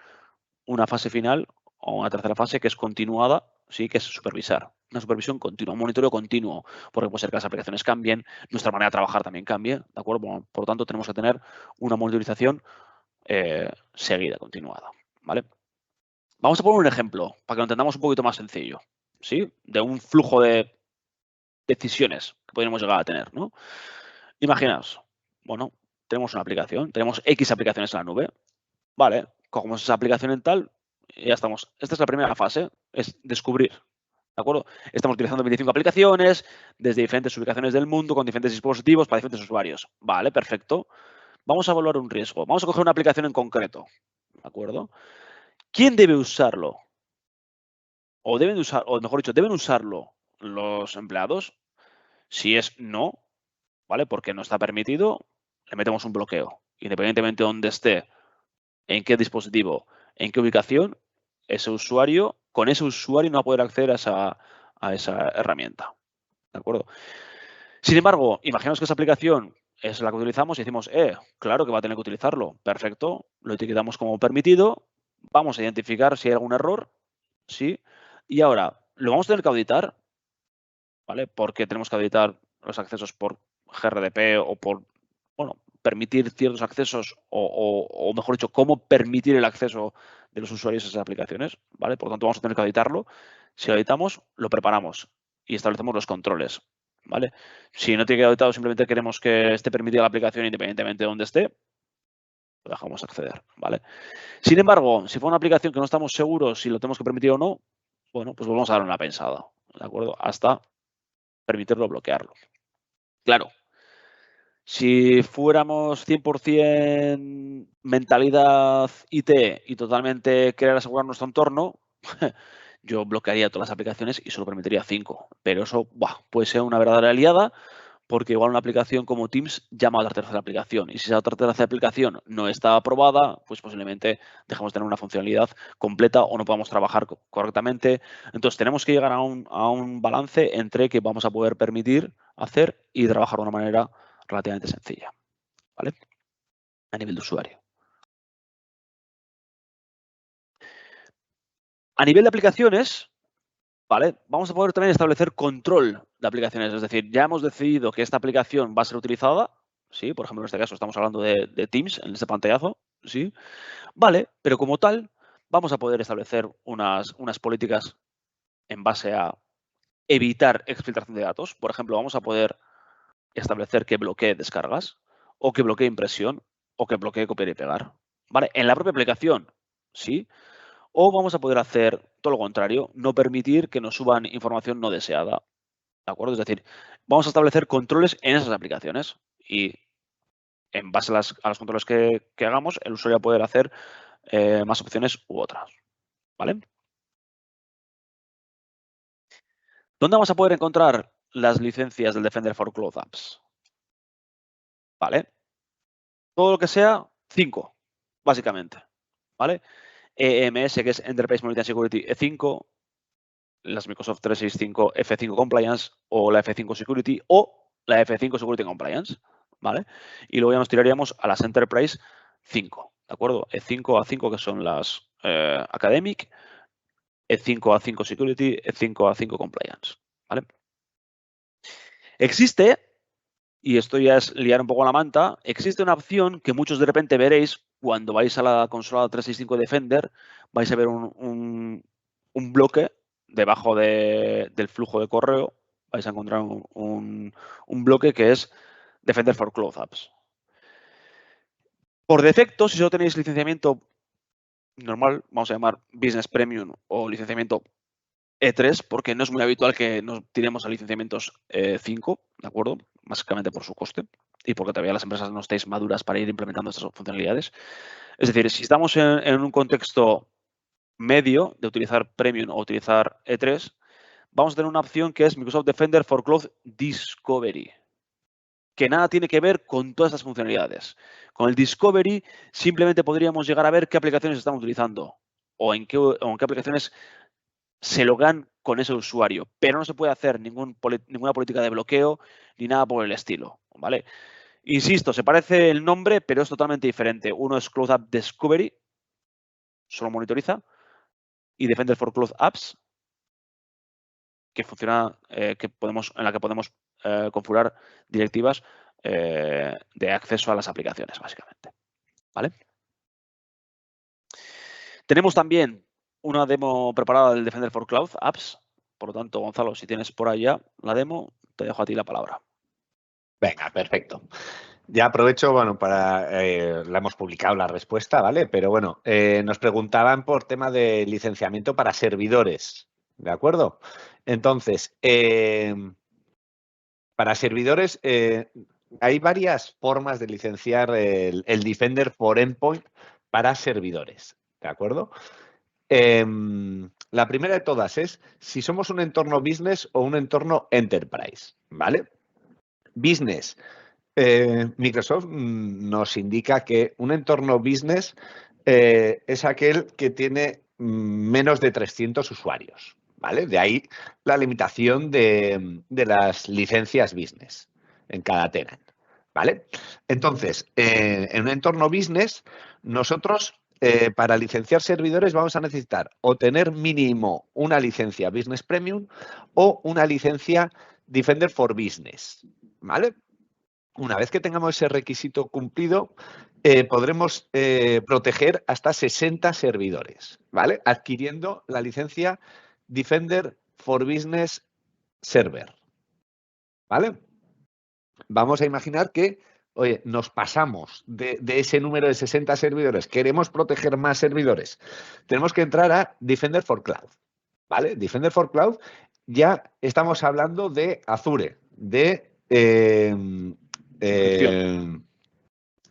D: una fase final o una tercera fase que es continuada, sí, que es supervisar. Una supervisión continua, un monitoreo continuo, porque puede ser que las aplicaciones cambien, nuestra manera de trabajar también cambie, ¿de acuerdo? Bueno, por lo tanto, tenemos que tener una monitorización seguida, continuada, ¿vale? Vamos a poner un ejemplo para que lo entendamos un poquito más sencillo, ¿sí? De un flujo de decisiones que podríamos llegar a tener, ¿no? Imaginaos, bueno, tenemos una aplicación, tenemos X aplicaciones en la nube, vale, cogemos esa aplicación en tal y ya estamos. Esta es la primera fase, es descubrir, ¿de acuerdo? Estamos utilizando 25 aplicaciones desde diferentes ubicaciones del mundo, con diferentes dispositivos para diferentes usuarios. Vale, perfecto. Vamos a evaluar un riesgo. Vamos a coger una aplicación en concreto, ¿de acuerdo? ¿Quién debe usarlo? O deben usar, o mejor dicho, ¿deben usarlo los empleados? Si es no, ¿vale? Porque no está permitido, le metemos un bloqueo. Independientemente de dónde esté, en qué dispositivo, en qué ubicación, con ese usuario no va a poder acceder a esa herramienta. ¿De acuerdo? Sin embargo, imaginemos que esa aplicación es la que utilizamos y decimos, claro que va a tener que utilizarlo. Perfecto, lo etiquetamos como permitido, vamos a identificar si hay algún error, sí, y ahora lo vamos a tener que auditar, ¿vale? Porque tenemos que auditar los accesos por GRDP o por, bueno, permitir ciertos accesos o mejor dicho, cómo permitir el acceso de los usuarios a esas aplicaciones, ¿vale? Por lo tanto, vamos a tener que auditarlo. Si lo auditamos, lo preparamos y establecemos los controles, ¿vale? Si no tiene que habilitado, simplemente queremos que esté permitida la aplicación independientemente de donde esté, lo dejamos acceder, ¿vale? Sin embargo, si fue una aplicación que no estamos seguros si lo tenemos que permitir o no, bueno, pues volvemos a dar una pensada, ¿de acuerdo? Hasta permitirlo bloquearlo. Claro, si fuéramos 100% mentalidad IT y totalmente querer asegurar nuestro entorno, yo bloquearía todas las aplicaciones y solo permitiría 5. Pero eso puede ser una verdadera aliada, porque igual una aplicación como Teams llama a otra tercera aplicación. Y si esa otra tercera aplicación no está aprobada, pues posiblemente dejemos de tener una funcionalidad completa o no podamos trabajar correctamente. Entonces tenemos que llegar a un balance entre que vamos a poder permitir hacer y trabajar de una manera relativamente sencilla, ¿vale? A nivel de usuario. A nivel de aplicaciones, ¿vale? Vamos a poder también establecer control de aplicaciones. Es decir, ya hemos decidido que esta aplicación va a ser utilizada, ¿sí? Por ejemplo, en este caso estamos hablando de Teams, en este pantallazo, ¿sí? Vale, pero como tal, vamos a poder establecer unas políticas en base a evitar exfiltración de datos. Por ejemplo, vamos a poder establecer que bloquee descargas, o que bloquee impresión, o que bloquee copiar y pegar, ¿vale? En la propia aplicación, ¿sí? O vamos a poder hacer todo lo contrario, no permitir que nos suban información no deseada, ¿de acuerdo? Es decir, vamos a establecer controles en esas aplicaciones y en base a los controles que hagamos, el usuario va a poder hacer más opciones u otras, ¿vale? ¿Dónde vamos a poder encontrar las licencias del Defender for Cloud Apps? ¿Vale? Todo lo que sea 5, básicamente, ¿vale? EMS, que es Enterprise Monitoring Security E5, las Microsoft 365 F5 Compliance o la F5 Security o la F5 Security Compliance, ¿vale? Y luego ya nos tiraríamos a las Enterprise 5, ¿de acuerdo? E5 A5, que son las Academic, E5 A5 Security, E5 A5 Compliance, ¿vale? Existe, y esto ya es liar un poco la manta, existe una opción que muchos de repente veréis cuando vais a la consola 365 Defender, vais a ver un bloque debajo del flujo de correo, vais a encontrar un bloque que es Defender for Cloud Apps. Por defecto, si solo tenéis licenciamiento normal, vamos a llamar Business Premium o licenciamiento E3, porque no es muy habitual que nos tiremos a licenciamientos 5, ¿de acuerdo? Básicamente por su coste y porque todavía las empresas no estáis maduras para ir implementando estas funcionalidades. Es decir, si estamos en un contexto medio de utilizar Premium o utilizar E3, vamos a tener una opción que es Microsoft Defender for Cloud Discovery, que nada tiene que ver con todas estas funcionalidades. Con el Discovery simplemente podríamos llegar a ver qué aplicaciones están utilizando o en qué aplicaciones se logan con ese usuario, pero no se puede hacer ninguna política de bloqueo ni nada por el estilo, ¿vale? Insisto, se parece el nombre, pero es totalmente diferente. Uno es Cloud App Discovery, solo monitoriza, y Defender for Cloud Apps, que funciona, en la que podemos configurar directivas de acceso a las aplicaciones, básicamente, ¿vale? Tenemos también una demo preparada del Defender for Cloud Apps. Por lo tanto, Gonzalo, si tienes por allá la demo, te dejo a ti la palabra.
C: Venga, perfecto. Ya aprovecho, bueno, la hemos publicado la respuesta, ¿vale? Pero bueno, nos preguntaban por tema de licenciamiento para servidores, ¿de acuerdo? Entonces, para servidores hay varias formas de licenciar el Defender for Endpoint para servidores, ¿de acuerdo? La primera de todas es si somos un entorno business o un entorno enterprise, ¿vale? Business. Microsoft nos indica que un entorno business es aquel que tiene menos de 300 usuarios, ¿vale? De ahí la limitación de las licencias business en cada tenant, ¿vale? Entonces, en un entorno business, nosotros para licenciar servidores vamos a necesitar o tener mínimo una licencia Business Premium o una licencia Defender for Business, ¿vale? Una vez que tengamos ese requisito cumplido, podremos proteger hasta 60 servidores, ¿vale? Adquiriendo la licencia Defender for Business Server, ¿vale? Vamos a imaginar que, oye, nos pasamos de ese número de 60 servidores, queremos proteger más servidores. Tenemos que entrar a Defender for Cloud, ¿vale? Defender for Cloud, ya estamos hablando de Azure, de...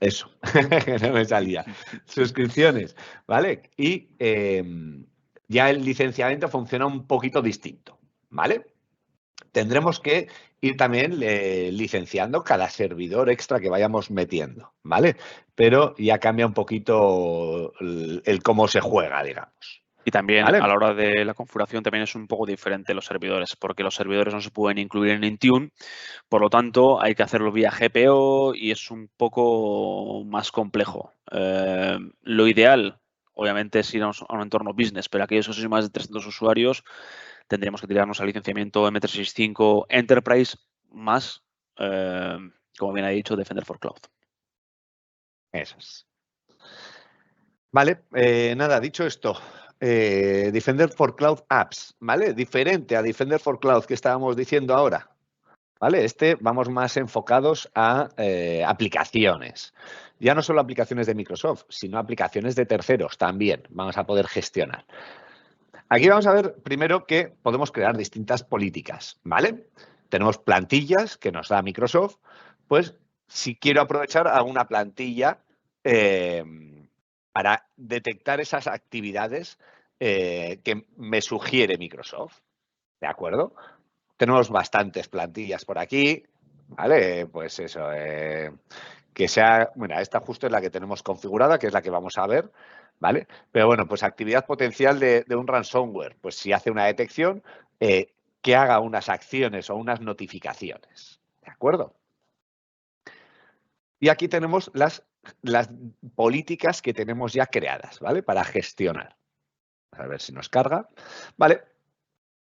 C: eso, no me salía. Suscripciones, ¿vale? Y ya el licenciamiento funciona un poquito distinto, ¿vale? Tendremos que ir también licenciando cada servidor extra que vayamos metiendo, ¿vale? Pero ya cambia un poquito el cómo se juega, digamos.
D: Y también
C: ¿Vale?
D: a la hora de la configuración también es un poco diferente los servidores, porque los servidores no se pueden incluir en Intune, por lo tanto hay que hacerlo vía GPO y es un poco más complejo. Lo ideal, obviamente, es ir a un entorno business, pero aquellos que son más de 300 usuarios tendríamos que tirarnos al licenciamiento M365 Enterprise más, como bien ha dicho, Defender for Cloud.
C: Eso es. Vale, nada, dicho esto, Defender for Cloud Apps, ¿vale? Diferente a Defender for Cloud que estábamos diciendo ahora, ¿vale? Vamos más enfocados a aplicaciones. Ya no solo aplicaciones de Microsoft, sino aplicaciones de terceros también vamos a poder gestionar. Aquí vamos a ver primero que podemos crear distintas políticas, ¿vale? Tenemos plantillas que nos da Microsoft, pues si quiero aprovechar alguna plantilla para detectar esas actividades que me sugiere Microsoft, ¿de acuerdo? Tenemos bastantes plantillas por aquí, ¿vale? Pues eso, que sea, bueno, esta justo es la que tenemos configurada, que es la que vamos a ver, ¿vale? Pero bueno, pues actividad potencial de un ransomware, pues si hace una detección, que haga unas acciones o unas notificaciones, ¿de acuerdo? Y aquí tenemos las políticas que tenemos ya creadas, ¿vale? Para gestionar. A ver si nos carga. Vale.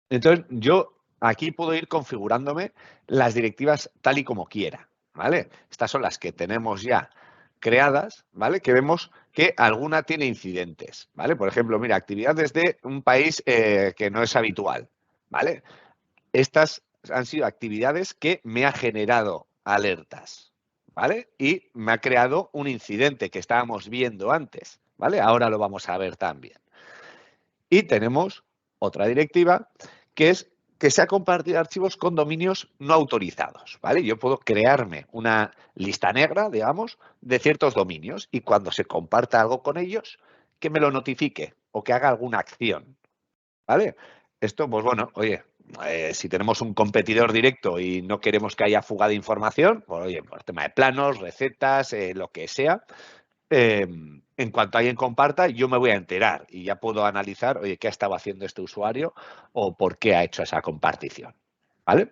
C: Entonces, yo aquí puedo ir configurándome las directivas tal y como quiera, ¿vale? Estas son las que tenemos ya creadas, ¿vale? Que vemos que alguna tiene incidentes, ¿vale? Por ejemplo, mira, actividad desde un país que no es habitual, ¿vale? Estas han sido actividades que me ha generado alertas, ¿vale? Y me ha creado un incidente que estábamos viendo antes, ¿vale? Ahora lo vamos a ver también. Y tenemos otra directiva que es que sea compartir archivos con dominios no autorizados, ¿vale? Yo puedo crearme una lista negra, digamos, de ciertos dominios y cuando se comparta algo con ellos, que me lo notifique o que haga alguna acción, ¿vale? Esto, pues bueno, oye, si tenemos un competidor directo y no queremos que haya fuga de información, pues oye, por tema de planos, recetas, lo que sea, en cuanto alguien comparta, yo me voy a enterar y ya puedo analizar, oye, qué ha estado haciendo este usuario o por qué ha hecho esa compartición, ¿vale?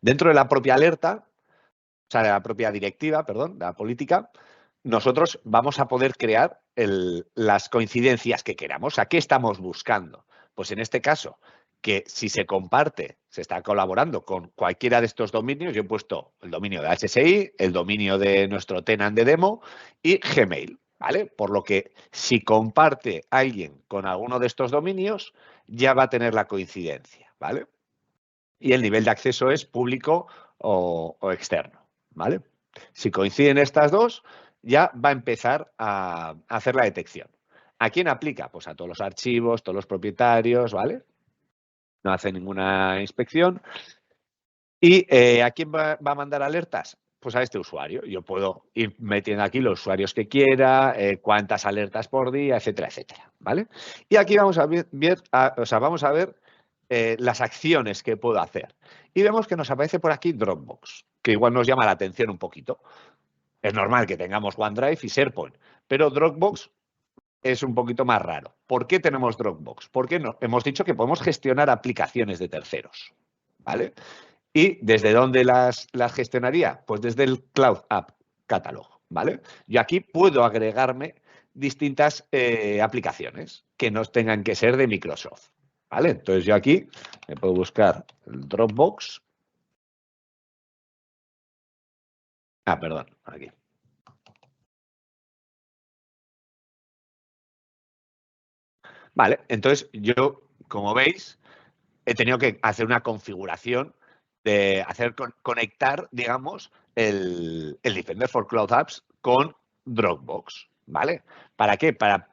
C: Dentro de la propia alerta, o sea, de la propia directiva, perdón, de la política, nosotros vamos a poder crear las coincidencias que queramos. ¿A qué estamos buscando? Pues en este caso, que si se comparte, se está colaborando con cualquiera de estos dominios, yo he puesto el dominio de HSI, el dominio de nuestro tenant de demo y Gmail, ¿vale? Por lo que si comparte alguien con alguno de estos dominios, ya va a tener la coincidencia, ¿vale? Y el nivel de acceso es público o externo, ¿vale? Si coinciden estas dos, ya va a empezar a hacer la detección. ¿A quién aplica? Pues a todos los archivos, todos los propietarios, ¿vale? No hace ninguna inspección. ¿Y a quién va a mandar alertas? Pues a este usuario. Yo puedo ir metiendo aquí los usuarios que quiera, cuántas alertas por día, etcétera, etcétera, ¿vale? Y aquí vamos a ver, vamos a ver las acciones que puedo hacer. Y vemos que nos aparece por aquí Dropbox, que igual nos llama la atención un poquito. Es normal que tengamos OneDrive y SharePoint, pero Dropbox es un poquito más raro. ¿Por qué tenemos Dropbox? Porque hemos dicho que podemos gestionar aplicaciones de terceros, ¿vale? ¿Y desde dónde las gestionaría? Pues desde el Cloud App Catalog, ¿vale? Yo aquí puedo agregarme distintas aplicaciones que no tengan que ser de Microsoft, ¿vale? Entonces yo aquí me puedo buscar el Dropbox. Ah, perdón, aquí. Vale, entonces yo, como veis, he tenido que hacer una configuración hacer conectar, digamos, el Defender for Cloud Apps con Dropbox, ¿vale? ¿Para qué? Para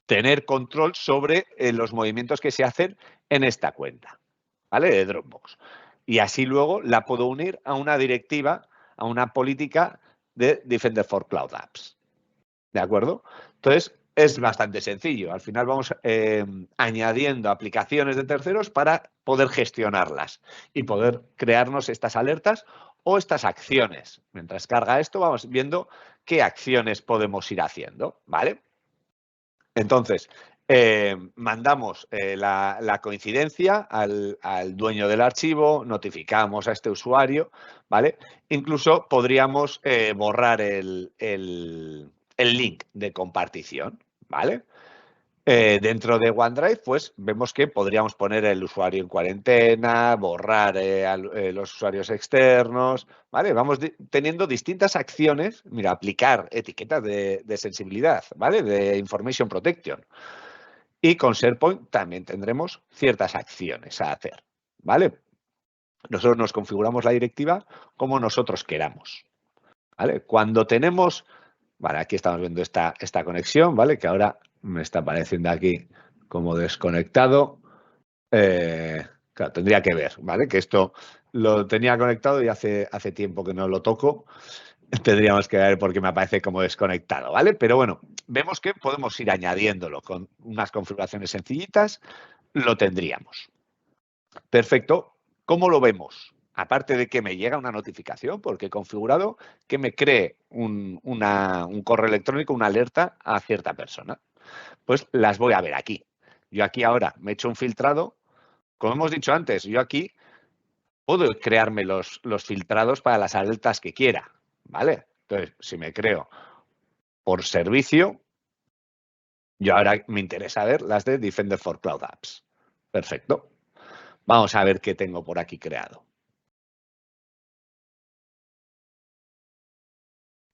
C: tener control sobre los movimientos que se hacen en esta cuenta, ¿vale? De Dropbox. Y así luego la puedo unir a una directiva, a una política de Defender for Cloud Apps. ¿De acuerdo? Entonces, es bastante sencillo. Al final vamos añadiendo aplicaciones de terceros para poder gestionarlas y poder crearnos estas alertas o estas acciones. Mientras carga esto, vamos viendo qué acciones podemos ir haciendo, ¿vale? Entonces, mandamos la coincidencia al dueño del archivo, notificamos a este usuario, ¿vale? Incluso podríamos borrar el link de compartición, ¿vale? Dentro de OneDrive, pues vemos que podríamos poner el usuario en cuarentena, borrar los usuarios externos, ¿vale? Vamos teniendo distintas acciones, mira, aplicar etiquetas de sensibilidad, ¿vale? De Information Protection. Y con SharePoint también tendremos ciertas acciones a hacer, ¿vale? Nosotros nos configuramos la directiva como nosotros queramos, ¿vale? Cuando tenemos, vale, aquí estamos viendo esta conexión, ¿vale? Que ahora me está apareciendo aquí como desconectado. Claro, tendría que ver, ¿vale? Que esto lo tenía conectado y hace tiempo que no lo toco. Tendríamos que ver por qué me aparece como desconectado, ¿vale? Pero bueno, vemos que podemos ir añadiéndolo con unas configuraciones sencillitas, lo tendríamos. Perfecto. ¿Cómo lo vemos? Aparte de que me llega una notificación, porque he configurado que me cree un correo electrónico, una alerta a cierta persona. Pues las voy a ver aquí. Yo aquí ahora me he hecho un filtrado. Como hemos dicho antes, yo aquí puedo crearme los filtrados para las alertas que quiera, ¿vale? Entonces, si me creo por servicio, yo ahora me interesa ver las de Defender for Cloud Apps. Perfecto. Vamos a ver qué tengo por aquí creado.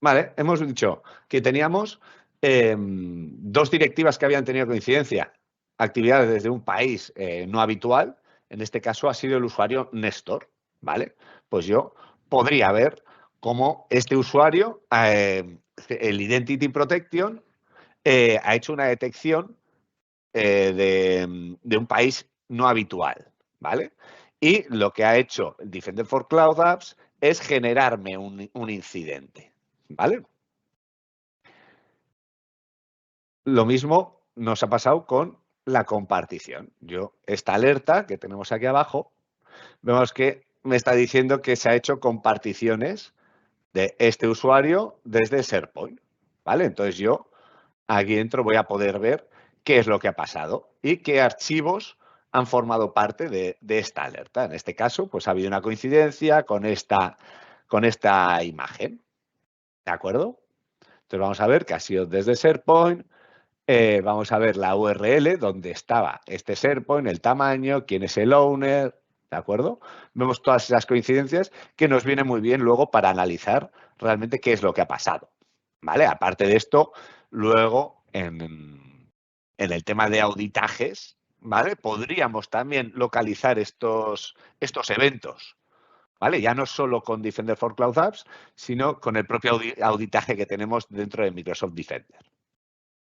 C: Vale, hemos dicho que teníamos dos directivas que habían tenido coincidencia. Actividades desde un país no habitual. En este caso ha sido el usuario Néstor, ¿vale? Pues yo podría ver cómo este usuario, el Identity Protection, ha hecho una detección de un país no habitual, ¿vale? Y lo que ha hecho Defender for Cloud Apps es generarme un incidente, ¿vale? Lo mismo nos ha pasado con la compartición. Yo, esta alerta que tenemos aquí abajo, vemos que me está diciendo que se ha hecho comparticiones de este usuario desde SharePoint, ¿vale? Entonces yo aquí dentro voy a poder ver qué es lo que ha pasado y qué archivos han formado parte de esta alerta. En este caso, pues ha habido una coincidencia con esta imagen, ¿de acuerdo? Entonces vamos a ver que ha sido desde SharePoint. Vamos a ver la URL donde estaba este SharePoint, el tamaño, quién es el owner, ¿de acuerdo? Vemos todas esas coincidencias que nos viene muy bien luego para analizar realmente qué es lo que ha pasado, ¿vale? Aparte de esto, luego en el tema de auditajes, ¿vale? Podríamos también localizar estos eventos, ¿vale? Ya no solo con Defender for Cloud Apps, sino con el propio auditaje que tenemos dentro de Microsoft Defender.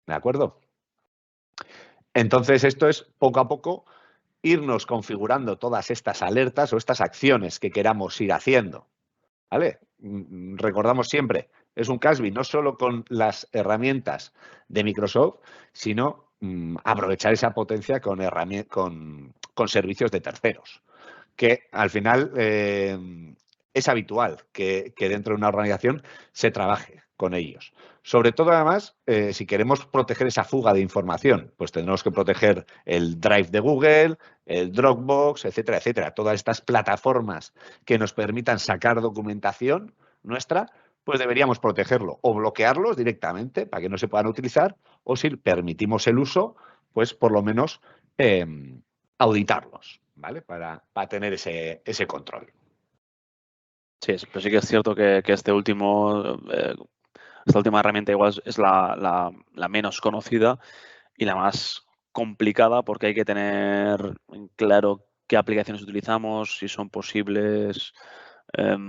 C: ¿De acuerdo? Entonces, esto es poco a poco irnos configurando todas estas alertas o estas acciones que queramos ir haciendo. ¿Vale? Recordamos siempre, es un CASB no solo con las herramientas de Microsoft, sino aprovechar esa potencia con servicios de terceros, que al final es habitual que dentro de una organización se trabaje con ellos. Sobre todo, además, si queremos proteger esa fuga de información, pues tendremos que proteger el Drive de Google, el Dropbox, etcétera, etcétera. Todas estas plataformas que nos permitan sacar documentación nuestra, pues deberíamos protegerlo o bloquearlos directamente para que no se puedan utilizar, o si permitimos el uso, pues por lo menos auditarlos, ¿vale? Para tener ese control.
D: Sí, pero sí que es cierto que esta última herramienta igual es la menos conocida y la más complicada, porque hay que tener en claro qué aplicaciones utilizamos, si son posibles, o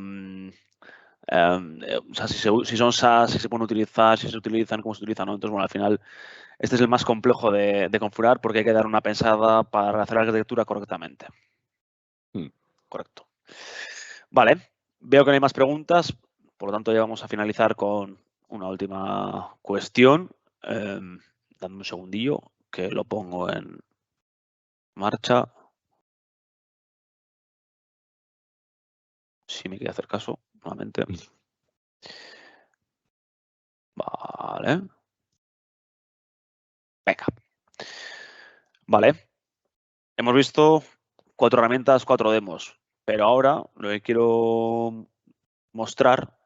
D: sea, si son SaaS, si se pueden utilizar, si se utilizan, cómo se utilizan, ¿no? Entonces, bueno, al final, este es el más complejo de configurar porque hay que dar una pensada para hacer la arquitectura correctamente. Correcto. Vale, veo que no hay más preguntas, por lo tanto ya vamos a finalizar con una última cuestión. Dame un segundillo que lo pongo en marcha. Si me quiere hacer caso, nuevamente. Vale. Venga. Vale. Hemos visto 4 herramientas, 4 demos, pero ahora lo que quiero mostrar,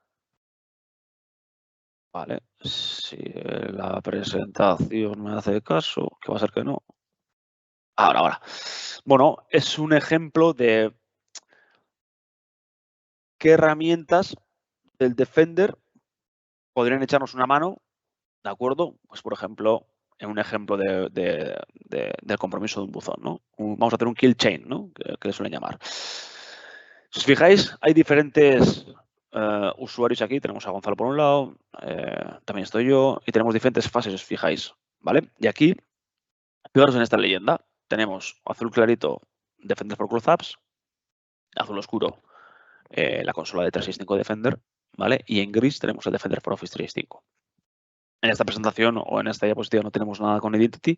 D: vale, si la presentación me hace caso, que va a ser que no. Ahora. Bueno, es un ejemplo de qué herramientas del Defender podrían echarnos una mano, ¿de acuerdo? Pues, por ejemplo, en un ejemplo del compromiso de un buzón, ¿no? Vamos a hacer un kill chain, ¿no? Que le suelen llamar. Si os fijáis, hay diferentes usuarios aquí. Tenemos a Gonzalo por un lado, también estoy yo, y tenemos diferentes fases, os fijáis, ¿vale? Y aquí, fijaros en esta leyenda, tenemos azul clarito Defender for Close Apps, azul oscuro la consola de 365 Defender, ¿vale? Y en gris tenemos el Defender for Office 365. En esta presentación o en esta diapositiva no tenemos nada con Identity,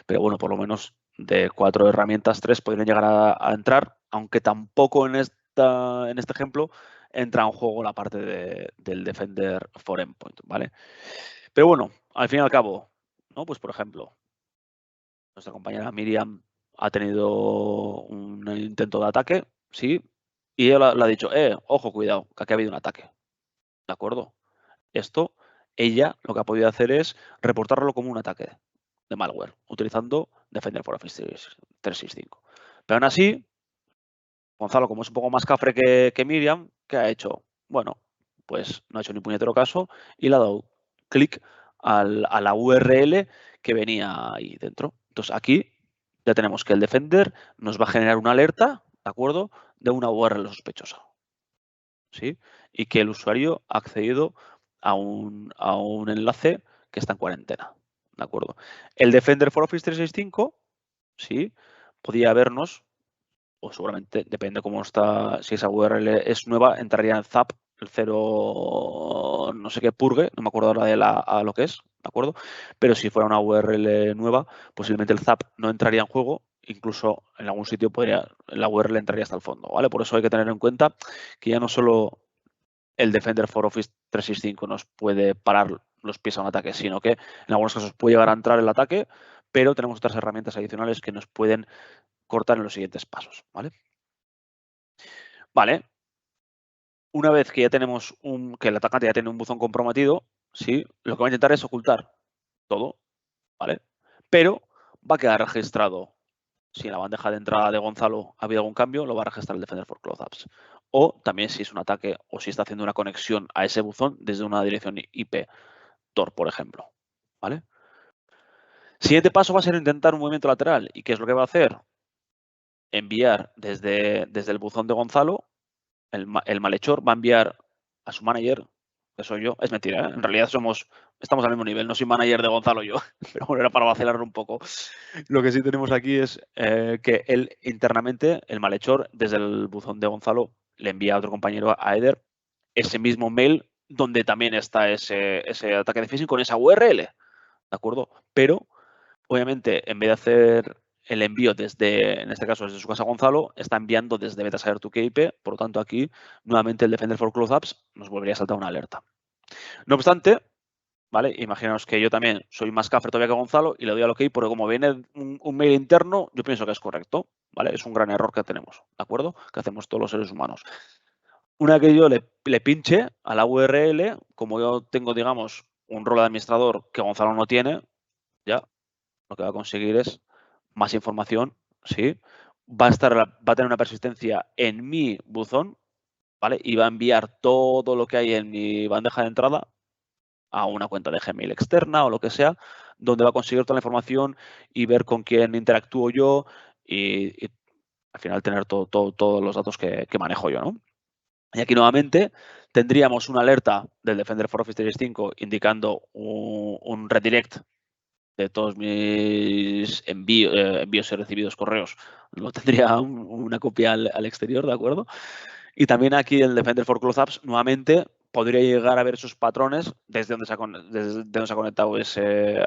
D: pero bueno, por lo menos de 4 herramientas, 3 podrían llegar a entrar, aunque tampoco en este ejemplo entra en juego la parte del Defender for Endpoint, ¿vale? Pero bueno, al fin y al cabo, ¿no? Pues por ejemplo, nuestra compañera Miriam ha tenido un intento de ataque, sí, y ella le ha dicho, ojo, cuidado, que aquí ha habido un ataque, ¿de acuerdo? Esto, ella lo que ha podido hacer es reportarlo como un ataque de malware, utilizando Defender for Office 365. Pero aún así, Gonzalo, como es un poco más cafre que Miriam, ¿qué ha hecho? Bueno, pues no ha hecho ni puñetero caso y le ha dado clic a la URL que venía ahí dentro. Entonces aquí ya tenemos que el Defender nos va a generar una alerta, ¿de acuerdo?, de una URL sospechosa, ¿sí? Y que el usuario ha accedido a un enlace que está en cuarentena, ¿de acuerdo? El Defender for Office 365, sí, podía vernos, o seguramente, depende cómo está, si esa URL es nueva, entraría en ZAP, el 0, no sé qué purgue, no me acuerdo ahora de lo que es, ¿de acuerdo? Pero si fuera una URL nueva, posiblemente el ZAP no entraría en juego, incluso en algún sitio la URL entraría hasta el fondo, ¿vale? Por eso hay que tener en cuenta que ya no solo el Defender for Office 365 nos puede parar los pies a un ataque, sino que en algunos casos puede llegar a entrar el ataque, pero tenemos otras herramientas adicionales que nos pueden cortar en los siguientes pasos, ¿vale? Vale. Una vez que ya tenemos que el atacante ya tiene un buzón comprometido, sí, lo que va a intentar es ocultar todo, ¿vale? Pero va a quedar registrado. Si en la bandeja de entrada de Gonzalo ha habido algún cambio, lo va a registrar el Defender for Close Apps. O también si es un ataque o si está haciendo una conexión a ese buzón desde una dirección IP Tor, por ejemplo, ¿vale? Siguiente paso va a ser intentar un movimiento lateral. ¿Y qué es lo que va a hacer? Enviar desde el buzón de Gonzalo, el malhechor va a enviar a su manager, que soy yo. Es mentira, ¿eh? En realidad estamos al mismo nivel, no soy manager de Gonzalo yo, pero bueno, era para vacilarlo un poco. Lo que sí tenemos aquí es que él internamente, el malhechor, desde el buzón de Gonzalo, le envía a otro compañero, a Eder, ese mismo mail donde también está ese ataque de phishing con esa URL, ¿de acuerdo? Pero, obviamente, en vez de hacer el envío en este caso desde su casa Gonzalo, está enviando desde Betasayer to KIP, por lo tanto aquí nuevamente el Defender for Close Apps nos volvería a saltar una alerta. No obstante, ¿vale? Imaginaos que yo también soy más cafre todavía que Gonzalo y le doy al OK porque como viene un mail interno, yo pienso que es correcto, ¿vale? Es un gran error que tenemos, ¿de acuerdo? Que hacemos todos los seres humanos. Una vez que yo le pinche a la URL, como yo tengo, digamos, un rol de administrador que Gonzalo no tiene, ya lo que va a conseguir es más información, ¿sí? Va a tener una persistencia en mi buzón, ¿vale? Y va a enviar todo lo que hay en mi bandeja de entrada a una cuenta de Gmail externa o lo que sea, donde va a conseguir toda la información y ver con quién interactúo yo y al final tener todos los datos que manejo yo, ¿no? Y aquí nuevamente tendríamos una alerta del Defender for Office 365 indicando un redirect de todos mis envíos y recibidos correos. Lo tendría una copia al exterior, ¿de acuerdo? Y también aquí el Defender for Cloud Apps, nuevamente, podría llegar a ver esos patrones desde donde se ha conectado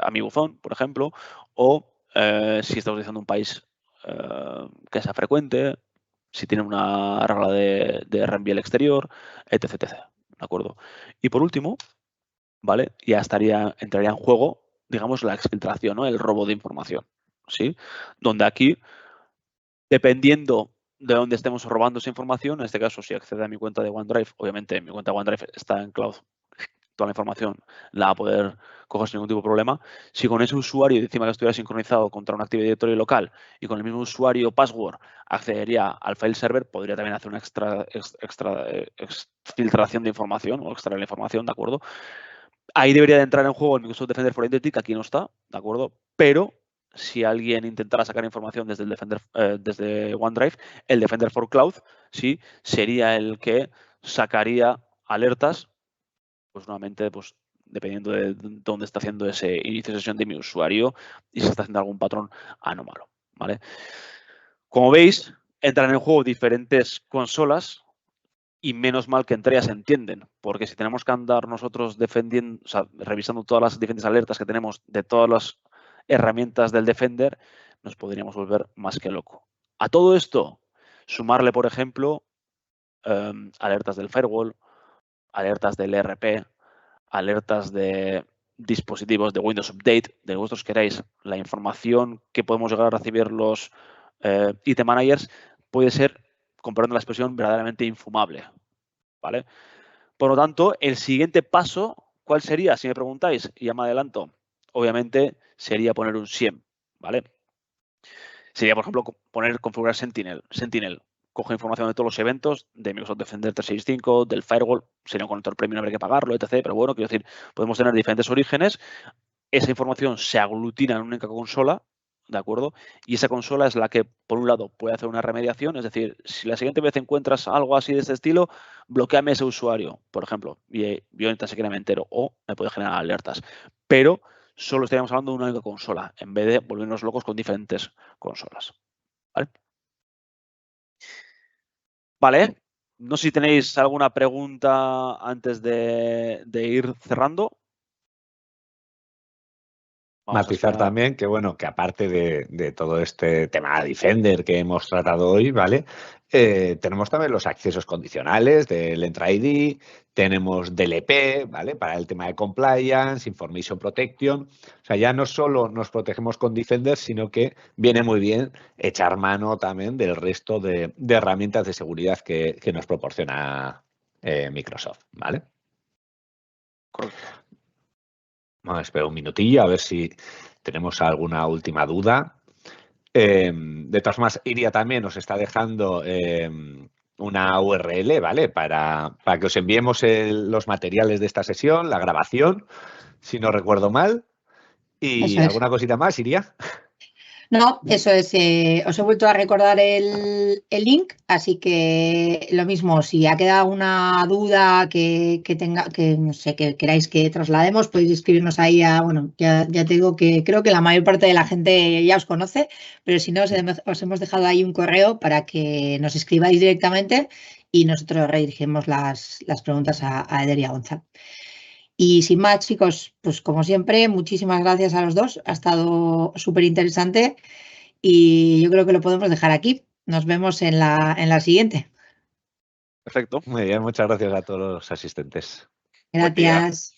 D: a mi buzón, por ejemplo, o si está utilizando un país que sea frecuente, si tiene una regla de reenvío al exterior, etc, etc. ¿De acuerdo? Y por último, ¿vale? Ya entraría en juego, digamos, la exfiltración, ¿no? El robo de información, ¿sí? Donde aquí, dependiendo de dónde estemos robando esa información, en este caso, si accede a mi cuenta de OneDrive, obviamente mi cuenta de OneDrive está en cloud, toda la información la va a poder coger sin ningún tipo de problema. Si con ese usuario encima que estuviera sincronizado contra un Active Directory local y con el mismo usuario password accedería al file server, podría también hacer una exfiltración de información o extraer la información, ¿de acuerdo? Ahí debería de entrar en juego el Microsoft Defender for Identity, que aquí no está, ¿de acuerdo? Pero si alguien intentara sacar información desde el Defender, desde OneDrive, el Defender for Cloud, sí, sería el que sacaría alertas, pues nuevamente, pues dependiendo de dónde está haciendo ese inicio de sesión de mi usuario y si está haciendo algún patrón anómalo, ¿vale? Como veis, entran en juego diferentes consolas y menos mal que entre ellas se entienden, porque si tenemos que andar nosotros defendiendo, o sea, revisando todas las diferentes alertas que tenemos de todas las herramientas del Defender, nos podríamos volver más que loco. A todo esto, sumarle, por ejemplo, alertas del firewall, alertas del ERP, alertas de dispositivos de Windows Update, de vosotros queráis, la información que podemos llegar a recibir los IT managers puede ser, comparando la expresión, verdaderamente infumable, ¿vale? Por lo tanto, el siguiente paso, ¿cuál sería? Si me preguntáis, y ya me adelanto, obviamente sería poner un SIEM, ¿vale? Sería, por ejemplo, configurar Sentinel. Sentinel coge información de todos los eventos de Microsoft Defender 365, del firewall, sería un conector premium, habría que pagarlo, etc. Pero bueno, quiero decir, podemos tener diferentes orígenes. Esa información se aglutina en una única consola, ¿de acuerdo? Y esa consola es la que, por un lado, puede hacer una remediación, es decir, si la siguiente vez encuentras algo así de este estilo, bloqueame ese usuario, por ejemplo, y yo tan siquiera me entero, o me puede generar alertas. Pero solo estaríamos hablando de una única consola, en vez de volvernos locos con diferentes consolas. ¿Vale? Vale. No sé si tenéis alguna pregunta antes de ir cerrando.
C: Matizar también que, bueno, que aparte de todo este tema de Defender que hemos tratado hoy, ¿vale? Tenemos también los accesos condicionales del Entra ID, tenemos DLP, ¿vale? Para el tema de compliance, information protection. O sea, ya no solo nos protegemos con Defender, sino que viene muy bien echar mano también del resto de herramientas de seguridad que nos proporciona Microsoft, ¿vale?
D: Correcto.
C: Bueno, espero un minutillo a ver si tenemos alguna última duda. De todas formas, Iria también nos está dejando una URL, ¿vale? Para que os enviemos los materiales de esta sesión, la grabación, si no recuerdo mal. ¿Y
B: Eso es.
C: alguna cosita más, Iria?
B: No, eso es. Os he vuelto a recordar el link, así que lo mismo, si ha quedado una duda que no sé, que queráis que traslademos, podéis escribirnos ahí bueno, ya te digo que creo que la mayor parte de la gente ya os conoce, pero si no, os hemos dejado ahí un correo para que nos escribáis directamente y nosotros redirigimos las preguntas a Eder y a Gonzalo. Y sin más, chicos, pues como siempre, muchísimas gracias a los dos. Ha estado súper interesante y yo creo que lo podemos dejar aquí. Nos vemos en la siguiente.
D: Perfecto.
C: Muy bien, muchas gracias a todos los asistentes.
D: Buen día.
B: Gracias.